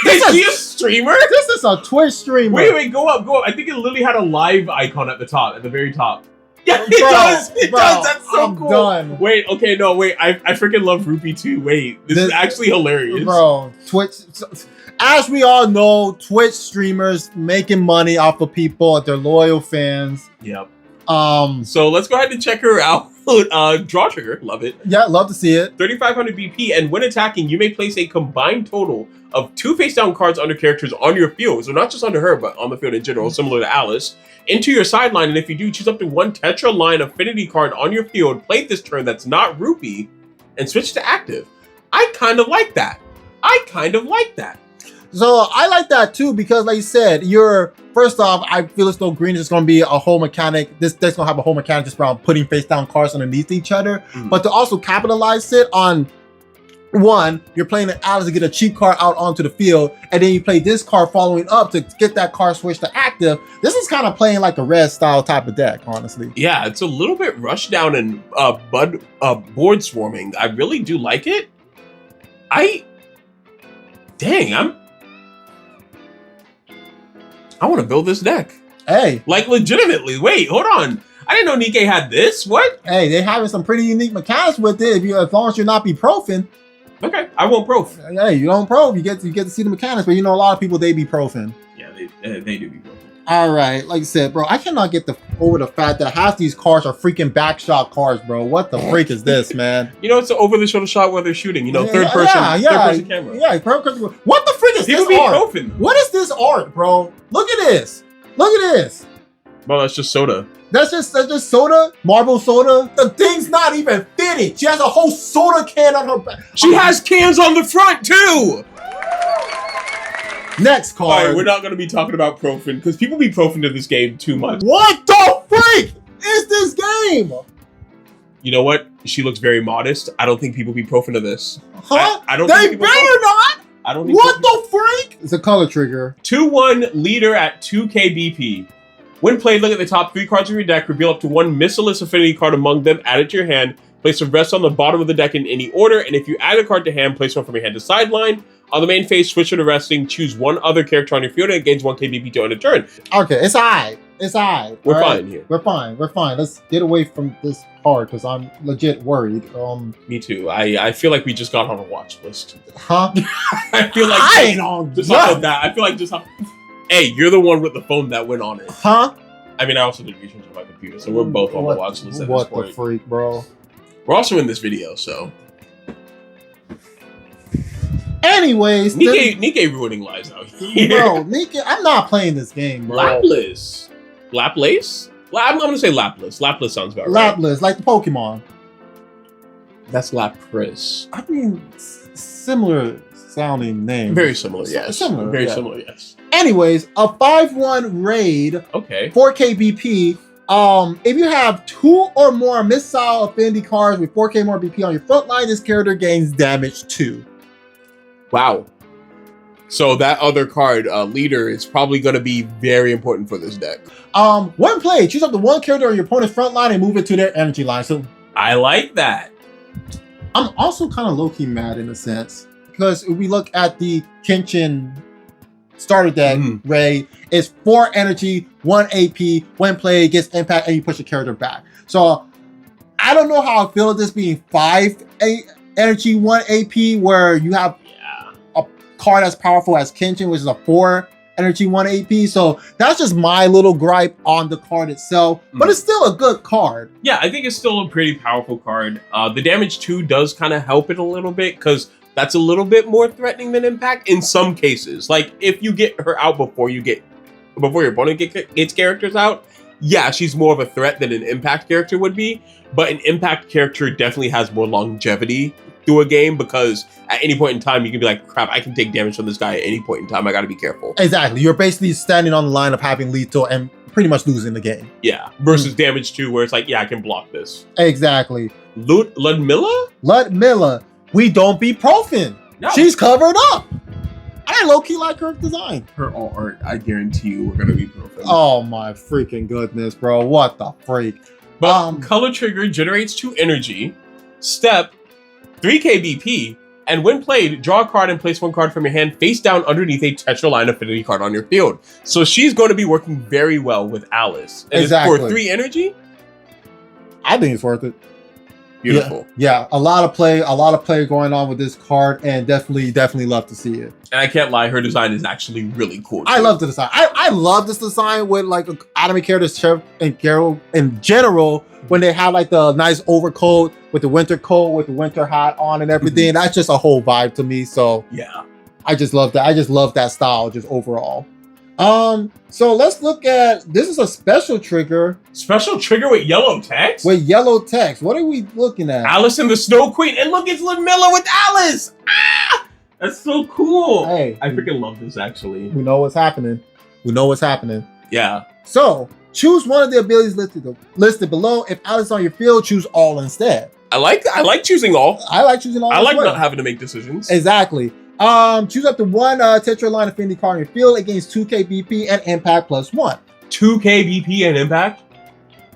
Is she a streamer? This is a Twitch streamer. Wait, go up. I think it literally had a live icon at the top, at the very top. Yeah, it does. It does. That's so cool. Done. Wait, okay, no, wait. I freaking love Rupee too. Wait, this is actually hilarious. Bro, Twitch. As we all know, Twitch streamers making money off of people, their loyal fans. Yep. So let's go ahead and check her out. Draw trigger, love it. Yeah, love to see it. 3,500 BP, and when attacking, you may place a combined total of 2 face down cards under characters on your field. So not just under her, but on the field in general, similar to Alice, into your sideline. And if you do, choose up to 1 Tetra line affinity card on your field, play this turn that's not Rupee, and switch to active. I kind of like that. So I like that too, because like you said, first off, I feel as though green is just going to be a whole mechanic. This deck's going to have a whole mechanic just around putting face down cards underneath each other. But to also capitalize it on, one, you're playing an Alice to get a cheap card out onto the field, and then you play this card following up to get that card switched to active. This is kind of playing like a red style type of deck, honestly. Yeah, it's a little bit rush down and board swarming. I really do like it. I want to build this deck. Hey. Like, legitimately. Wait, hold on. I didn't know Nikke had this. What? Hey, they're having some pretty unique mechanics with it. As long as you're not be profing. Okay, I won't prof. Hey, you don't prof. You get to see the mechanics, but you know a lot of people, they be profing. Yeah, they do be profing. All right, like I said, bro, I cannot get over the fact that half these cars are freaking backshot cars, bro. What the freak is this, man? You know, it's an over-the-shoulder shot where they're shooting. You know, third person camera. Yeah, third person. What the freak is People this be art? profing. What is this art, bro? Look at this. Look at this. Well, that's just soda. That's just soda, marble soda. The thing's not even fitting. She has a whole soda can on her back. She has cans on the front too. Next card. All right, we're not going to be talking about profing because people be profing to this game too much. What the freak is this game? You know what? She looks very modest. I don't think people be profing to this. Huh? I don't. They think better not. I don't. Think What the freak? It's a color trigger. 2-1 leader at 2k BP. When played, look at the top 3 cards of your deck. Reveal up to 1 missiless affinity card among them. Add it to your hand. Place the rest on the bottom of the deck in any order. And if you add a card to hand, place one from your hand to sideline. On the main phase, switch to the resting. Choose one other character on your field and it gains 1k BP to end a turn. Okay, it's alright. It's alright. We're fine here. We're fine. We're fine. Let's get away from this card because I'm legit worried. Me too. I feel like we just got on a watch list. Huh? I feel like I ain't on just off of that. I feel like just off. Hey, you're the one with the phone that went on it. Huh? I mean, I also did research on my computer, so we're both on the watch list at this What point. the freak, bro? We're also in this video, so. Anyways, Nikke ruining lives out here. bro, Nikke, I'm not playing this game, bro. Laplace. Laplace? I'm gonna say Laplace. Laplace sounds about right. Laplace, like the Pokemon. That's Lapras. I mean, similar sounding name. Very similar, yes. Similar, Very yeah. similar, yes. Anyways, a 5-1 raid, Okay. 4k BP. If you have 2 or more missile affinity cards with 4k more BP on your front line, this character gains damage 2. Wow. So that other card, leader, is probably going to be very important for this deck. When played, choose up to 1 character on your opponent's front line and move it to their energy line. So I like that. I'm also kind of low-key mad in a sense because if we look at the Kenshin starter deck, Ray, it's 4 energy, 1 AP. When played, gets impact, and you push your character back. So I don't know how I feel of this being 5 energy, 1 AP, where you have a card as powerful as Kenshin, which is a 4 energy, 1 AP. So that's just my little gripe on the card itself, but it's still a good card. Yeah, I think it's still a pretty powerful card. The damage 2 does kind of help it a little bit because that's a little bit more threatening than impact in some cases. Like if you get her out before your opponent gets characters out, yeah, she's more of a threat than an impact character would be. But an impact character definitely has more longevity through a game because at any point in time you can be like, crap, I can take damage from this guy at any point in time. I got to be careful. Exactly. You're basically standing on the line of having lethal and pretty much losing the game. Yeah. Versus damage 2 where it's like, yeah, I can block this. Exactly. Ludmilla? We don't be profing. No. She's covered up. I low-key like her design. Her all art, I guarantee you, we're gonna be profane. Oh my freaking goodness, bro! What the freak? But color trigger generates 2 energy. Step 3k BP, and when played, draw a card and place 1 card from your hand face down underneath a Tetraline affinity card on your field. So she's going to be working very well with Alice. And exactly. It's for 3 energy. I think it's worth it. Beautiful. Yeah, a lot of play going on with this card, and definitely love to see it. And I can't lie, her design is actually really cool. I love the design. I love this design with like anime characters and Carol in general when they have like the nice overcoat with the winter coat with the winter hat on and everything. That's just a whole vibe to me. So yeah, I just love that. I just love that style just overall. So let's look at, this is a special trigger. Special trigger with yellow text? With yellow text. What are we looking at? Alice and the Snow Queen. And look, it's Ludmilla with Alice. Ah! That's so cool. Hey. I freaking love this, actually. We know what's happening. Yeah. So, choose one of the abilities listed below. If Alice is on your field, choose all instead. I like choosing all. I like choosing all. I like not having to make decisions. Exactly. Choose up to 1 Tetraline affinity card on your field against 2k BP and impact plus 1. 2k BP and impact?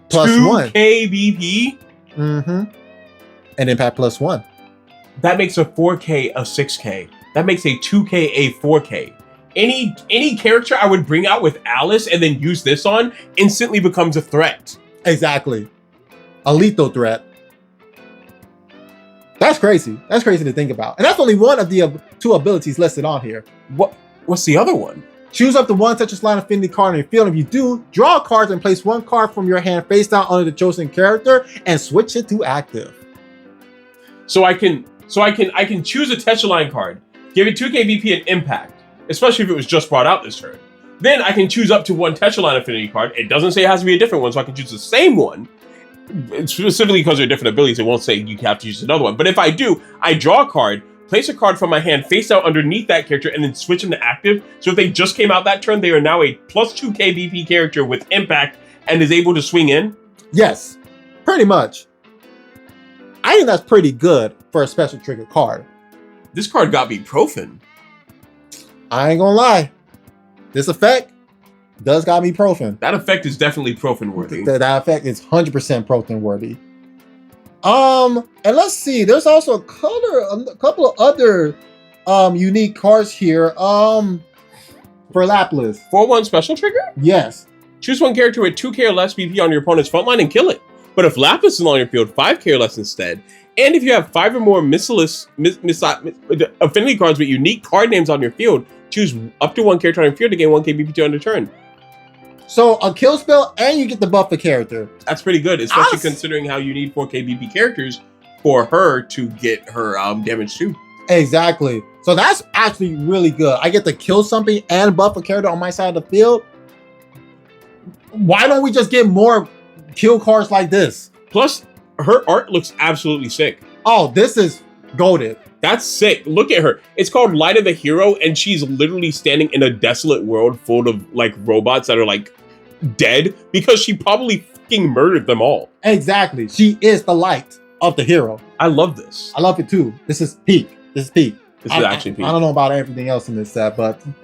Plus 1. 2k BP? Mm-hmm. And impact plus 1. That makes a 4k a 6k. That makes a 2k a 4k. Any character I would bring out with Alice and then use this on instantly becomes a threat. Exactly. A lethal threat. That's crazy. That's crazy to think about. And that's only one of the 2 abilities listed on here. What's the other one? Choose up to one Tetris Line Affinity card on your field. If you do, draw a card and place one card from your hand face down under the chosen character and switch it to active. So I can choose a Tetraline card, give it 2k BP and impact, especially if it was just brought out this turn. Then I can choose up to one Tetraline Affinity card. It doesn't say it has to be a different one, so I can choose the same one. Specifically because they're different abilities, it won't say you have to use another one. But if I do, I draw a card, place a card from my hand face out underneath that character, and then switch them to active. So if they just came out that turn, they are now a plus 2k BP character with impact and is able to swing in? Yes, pretty much. I think that's pretty good for a special trigger card. This card got me Profin. I ain't gonna lie. This effect does got me Profin. That effect is definitely Profin worthy. That effect is 100% Profin worthy. And let's see. There's also a couple of other unique cards here. For Lapras. 4/1 special trigger? Yes. Choose one character with 2k or less BP on your opponent's front line and kill it. But if Lapras is on your field, 5k or less instead. And if you have 5 or more affinity cards with unique card names on your field, choose up to one character on your field to gain 1k BP on your turn. So a kill spell and you get the buff the character. That's pretty good, especially considering how you need 4k BP characters for her to get her damage too. Exactly. So that's actually really good. I get to kill something and buff a character on my side of the field. Why don't we just get more kill cards like this? Plus, her art looks absolutely sick. Oh, this is goated. That's sick. Look at her. It's called Light of the Hero, and she's literally standing in a desolate world full of like robots that are like dead because she probably fucking murdered them all. Exactly. She is the light of the hero. I love this. I love it too. This is peak. This is peak. This is actually peak. I don't know about everything else in this set, but all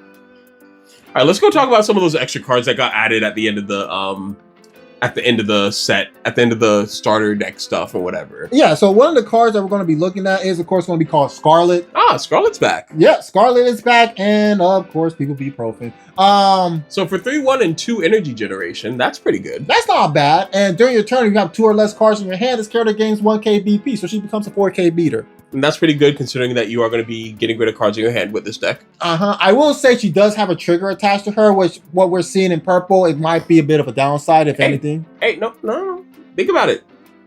right, let's go talk about some of those extra cards that got added at the end of the set, at the end of the starter deck stuff or whatever. Yeah, so one of the cards that we're going to be looking at is, of course, going to be called Scarlet. Ah, Scarlet's back. Yeah, Scarlet is back, and of course, people be Profin. So for 3/1 and 2 energy generation, that's pretty good. That's not bad. And during your turn, if you have 2 or less cards in your hand, this character gains 1k BP, so she becomes a 4k beater. And that's pretty good considering that you are going to be getting rid of cards in your hand with this deck. I will say she does have a trigger attached to her, which what we're seeing in purple, it might be a bit of a downside, if anything. Hey, no. Think about it.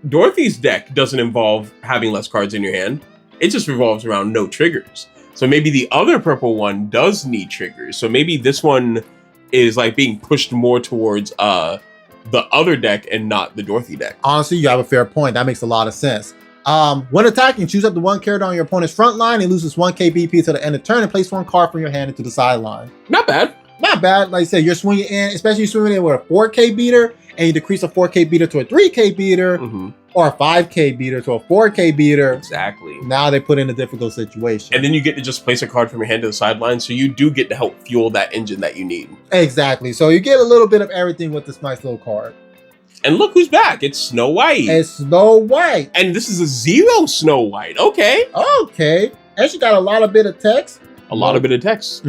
Dorothy's deck doesn't involve having less cards in your hand. It just revolves around no triggers. So maybe the other purple one does need triggers. So maybe this one is like being pushed more towards the other deck and not the Dorothy deck. Honestly, you have a fair point. That makes a lot of sense. When attacking, choose up to one character on your opponent's front line and loses 1k BP to the end of turn and place one card from your hand into the sideline. Not bad. Not bad. Like I said, you're swinging in, especially swinging in with a 4k beater, and you decrease a 4k beater to a 3k beater, or a 5k beater to a 4k beater. Exactly. Now they put in a difficult situation. And then you get to just place a card from your hand to the sideline, so you do get to help fuel that engine that you need. Exactly. So you get a little bit of everything with this nice little card. And look who's back. It's Snow White. It's Snow White. And this is a 0 Snow White. Okay. Okay. And she got a lot of bit of text. A lot of bit of text.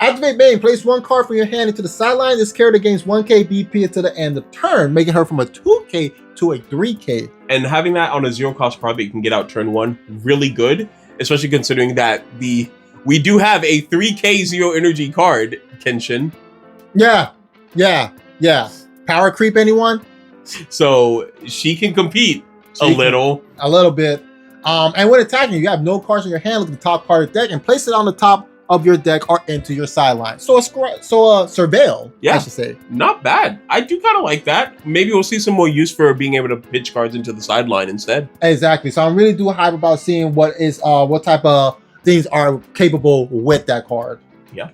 Activate main. Place one card from your hand into the sideline. This character gains 1k BP until the end of turn, making her from a 2k to a 3k. And having that on a 0 cost card that you can get out turn 1, really good. Especially considering that we do have a 3k 0 energy card, Kenshin. Yeah. Power creep, anyone? So she can compete a little bit. And when attacking, you have no cards in your hand. Look at the top card of the deck and place it on the top of your deck or into your sideline. So a surveil, yeah, I should say. Not bad. I do kind of like that. Maybe we'll see some more use for being able to pitch cards into the sideline instead. Exactly. So I'm really hype about seeing what type of things are capable with that card. Yeah.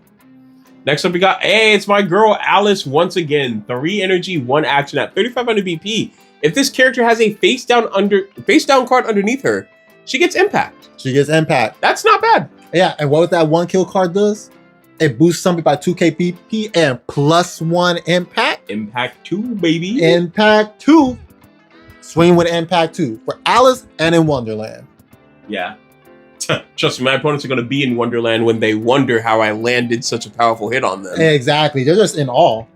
Next up, we got, it's my girl Alice once again. 3 energy, 1 action at 3500 BP. If this character has a face down card underneath her, she gets impact. That's not bad. Yeah, and what that 1 kill card does? It boosts something by 2k BP and +1 impact. Impact 2, baby. Impact 2. Swing with impact 2 for Alice and in Wonderland. Yeah. Trust me, my opponents are going to be in Wonderland when they wonder how I landed such a powerful hit on them. Exactly. They're just in awe.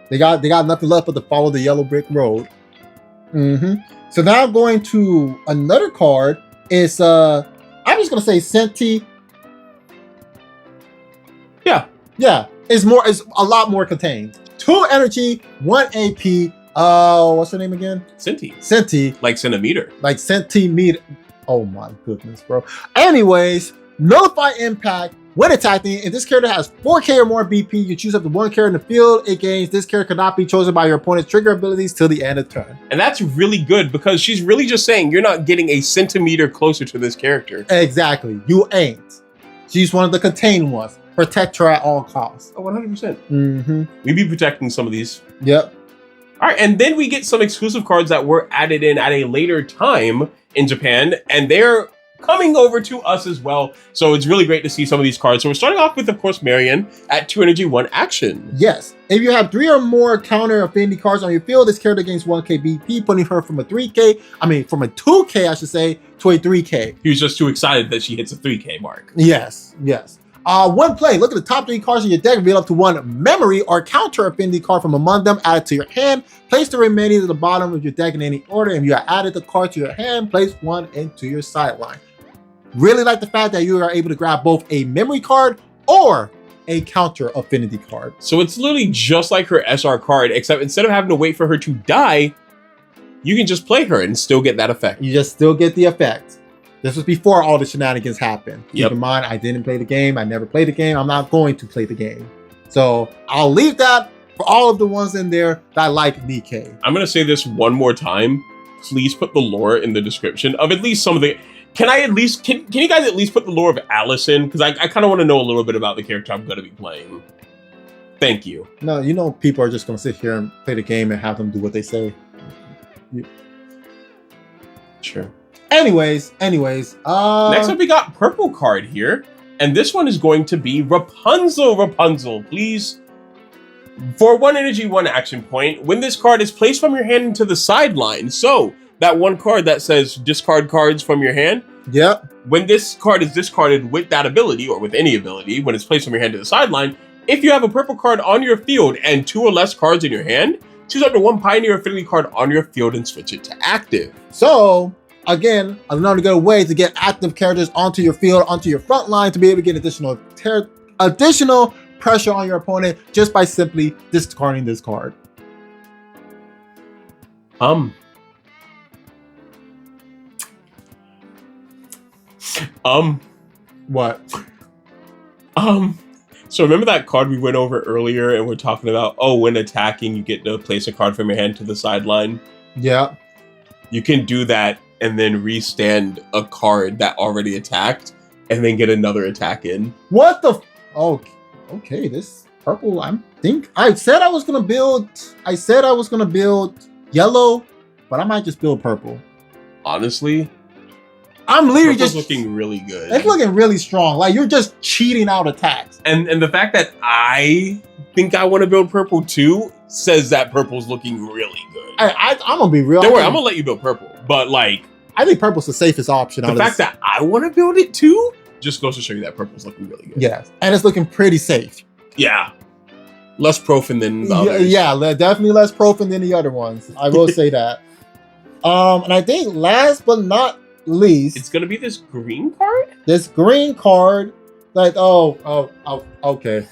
They got nothing left but to follow the yellow brick road. So now going to another card is I'm just gonna say Senti. Yeah. It's a lot more contained. 2 energy, 1 AP. What's her name again? Senti. Like centimeter. Like centimeter. Oh my goodness, bro. Anyways, nullify impact. When attacking, if this character has 4k or more BP, you choose up to 1 character in the field it gains. This character cannot be chosen by your opponent's trigger abilities till the end of turn. And that's really good because she's really just saying you're not getting a centimeter closer to this character. Exactly. You ain't. She's one of the contained ones. Protect her at all costs. Oh, 100%. Mm-hmm. We be protecting some of these. Yep. All right, and then we get some exclusive cards that were added in at a later time in Japan, and they're coming over to us as well. So it's really great to see some of these cards. So we're starting off with, of course, Marion at 2 energy, 1 action. Yes. If you have 3 or more counter affinity cards on your field, this character gains 1k BP, putting her from a 2k, I should say, to a 3k. He was just too excited that she hits a 3k mark. Yes. One play, look at the top 3 cards in your deck, reveal up to 1 memory or counter affinity card from among them, add it to your hand, place the remaining to the bottom of your deck in any order, and you have added the card to your hand, place 1 into your sideline. Really like the fact that you are able to grab both a memory card or a counter affinity card. So it's literally just like her SR card, except instead of having to wait for her to die, you can just play her and still get that effect. You just still get the effect. This was before all the shenanigans happened. Yep. Keep in mind, I didn't play the game. I never played the game. I'm not going to play the game. So I'll leave that for all of the ones in there that like Nikke. I'm going to say this one more time. Please put the lore in the description of at least some of the... Can you guys at least put the lore of Alice in? Because I kind of want to know a little bit about the character I'm going to be playing. Thank you. No, you know people are just going to sit here and play the game and have them do what they say. Sure. Anyways. Next up, we got purple card here. And this one is going to be Rapunzel. Please. For 1 energy, 1 action point, when this card is placed from your hand into the sideline. So that 1 card that says discard cards from your hand. Yep. When this card is discarded with that ability or with any ability, when it's placed from your hand to the sideline, if you have a purple card on your field and 2 or less cards in your hand, choose up to 1 Pioneer Affinity card on your field and switch it to active. So again, another good way to get active characters onto your field, onto your front line, to be able to get additional pressure on your opponent just by simply discarding this card. What? So remember that card we went over earlier and we're talking about, when attacking, you get to place a card from your hand to the sideline? Yeah. You can do that and then restand a card that already attacked and then get another attack in. What the? Okay, this purple, I said I was going to build yellow, but I might just build purple. Honestly, I'm literally purple's just looking really good. It's looking really strong. Like, you're just cheating out attacks. And the fact that I think I want to build purple too says that purple's looking really good. I'm gonna be real. Don't worry, I'm gonna let you build purple. But like, I think purple's the safest option. The fact that I want to build it too just goes to show you that purple's looking really good. Yes, and it's looking pretty safe. Yeah, less profane than the others. Yeah, definitely less profane than the other ones. I will say that. And I think last but not least, it's gonna be this green card. This green card, like okay.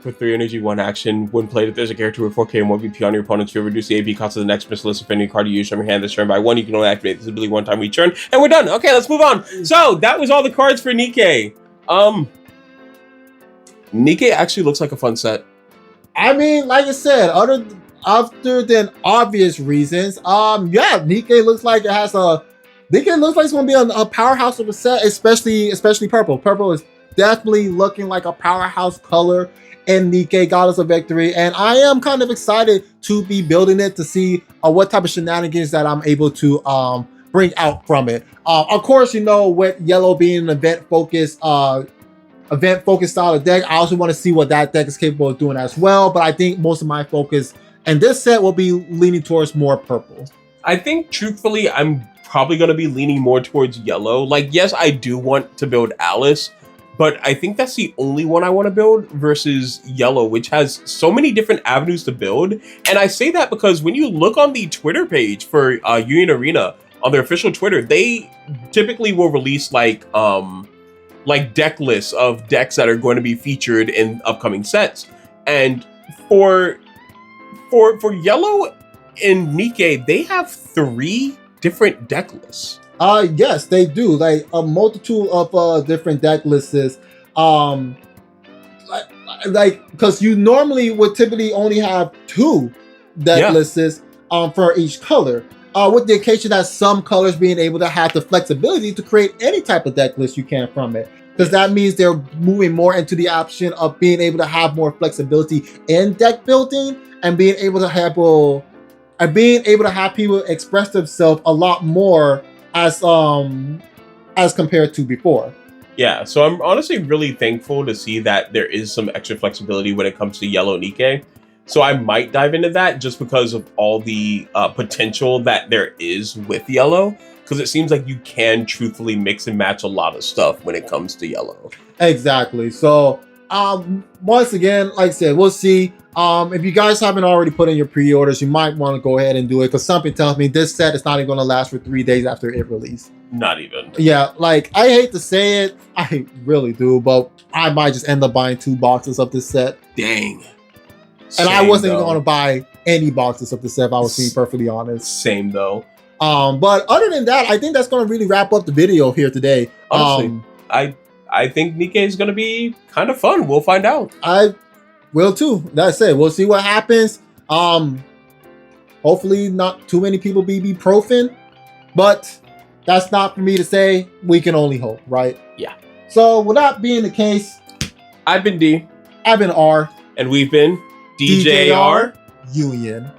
For 3 energy, 1 action, when played, if there's a character with 4k and 1 BP on your opponent's field, reduce the AP cost of the next miscellaneous affinity card you use from your hand this turn by 1. You can only activate this ability 1 time each turn, and we're done. Okay, let's move on. So that was all the cards for Nikke. Nikke actually looks like a fun set. I mean, like I said, other than obvious reasons, Nikke looks like it's going to be a powerhouse of a set, especially purple. Purple is definitely looking like a powerhouse color. And Nikke got us a victory, and I am kind of excited to be building it to see what type of shenanigans that I'm able to bring out from it. Of course, with yellow being an event-focused style of deck, I also want to see what that deck is capable of doing as well. But I think most of my focus in this set will be leaning towards more purple. I think, truthfully, I'm probably going to be leaning more towards yellow. Like, yes, I do want to build Alice, but I think that's the only one I want to build versus yellow, which has so many different avenues to build. And I say that because when you look on the Twitter page for Union Arena, on their official Twitter, they typically will release like like deck lists of decks that are going to be featured in upcoming sets. And for yellow and Nikke, they have 3 different deck lists. Yes, they do. Like a multitude of different deck lists. Like because you normally would typically only have 2 deck lists for each color. With the occasion that some colors being able to have the flexibility to create any type of deck list you can from it. Because that means they're moving more into the option of being able to have more flexibility in deck building and being able to have people express themselves a lot more as compared to before. Yeah, so I'm honestly really thankful to see that there is some extra flexibility when it comes to yellow Nikke. So I might dive into that just because of all the potential that there is with yellow. Because it seems like you can truthfully mix and match a lot of stuff when it comes to yellow. Exactly. So once again, like I said, we'll see. If you guys haven't already put in your pre-orders, you might want to go ahead and do it because something tells me this set is not even going to last for 3 days after it released. Not even. Yeah, like I hate to say it, I really do, but I might just end up buying 2 boxes of this set. Dang. And I wasn't even going to buy any boxes of the set if I was being perfectly honest. Same though. But other than that, I think that's going to really wrap up the video here today. Honestly, I think Nikke is going to be kind of fun. We'll find out. I will too. That's it. We'll see what happens. Hopefully not too many people be ibuprofen, but that's not for me to say. We can only hope, right? Yeah. So with that being the case, I've been D. I've been R. And we've been DJR Union.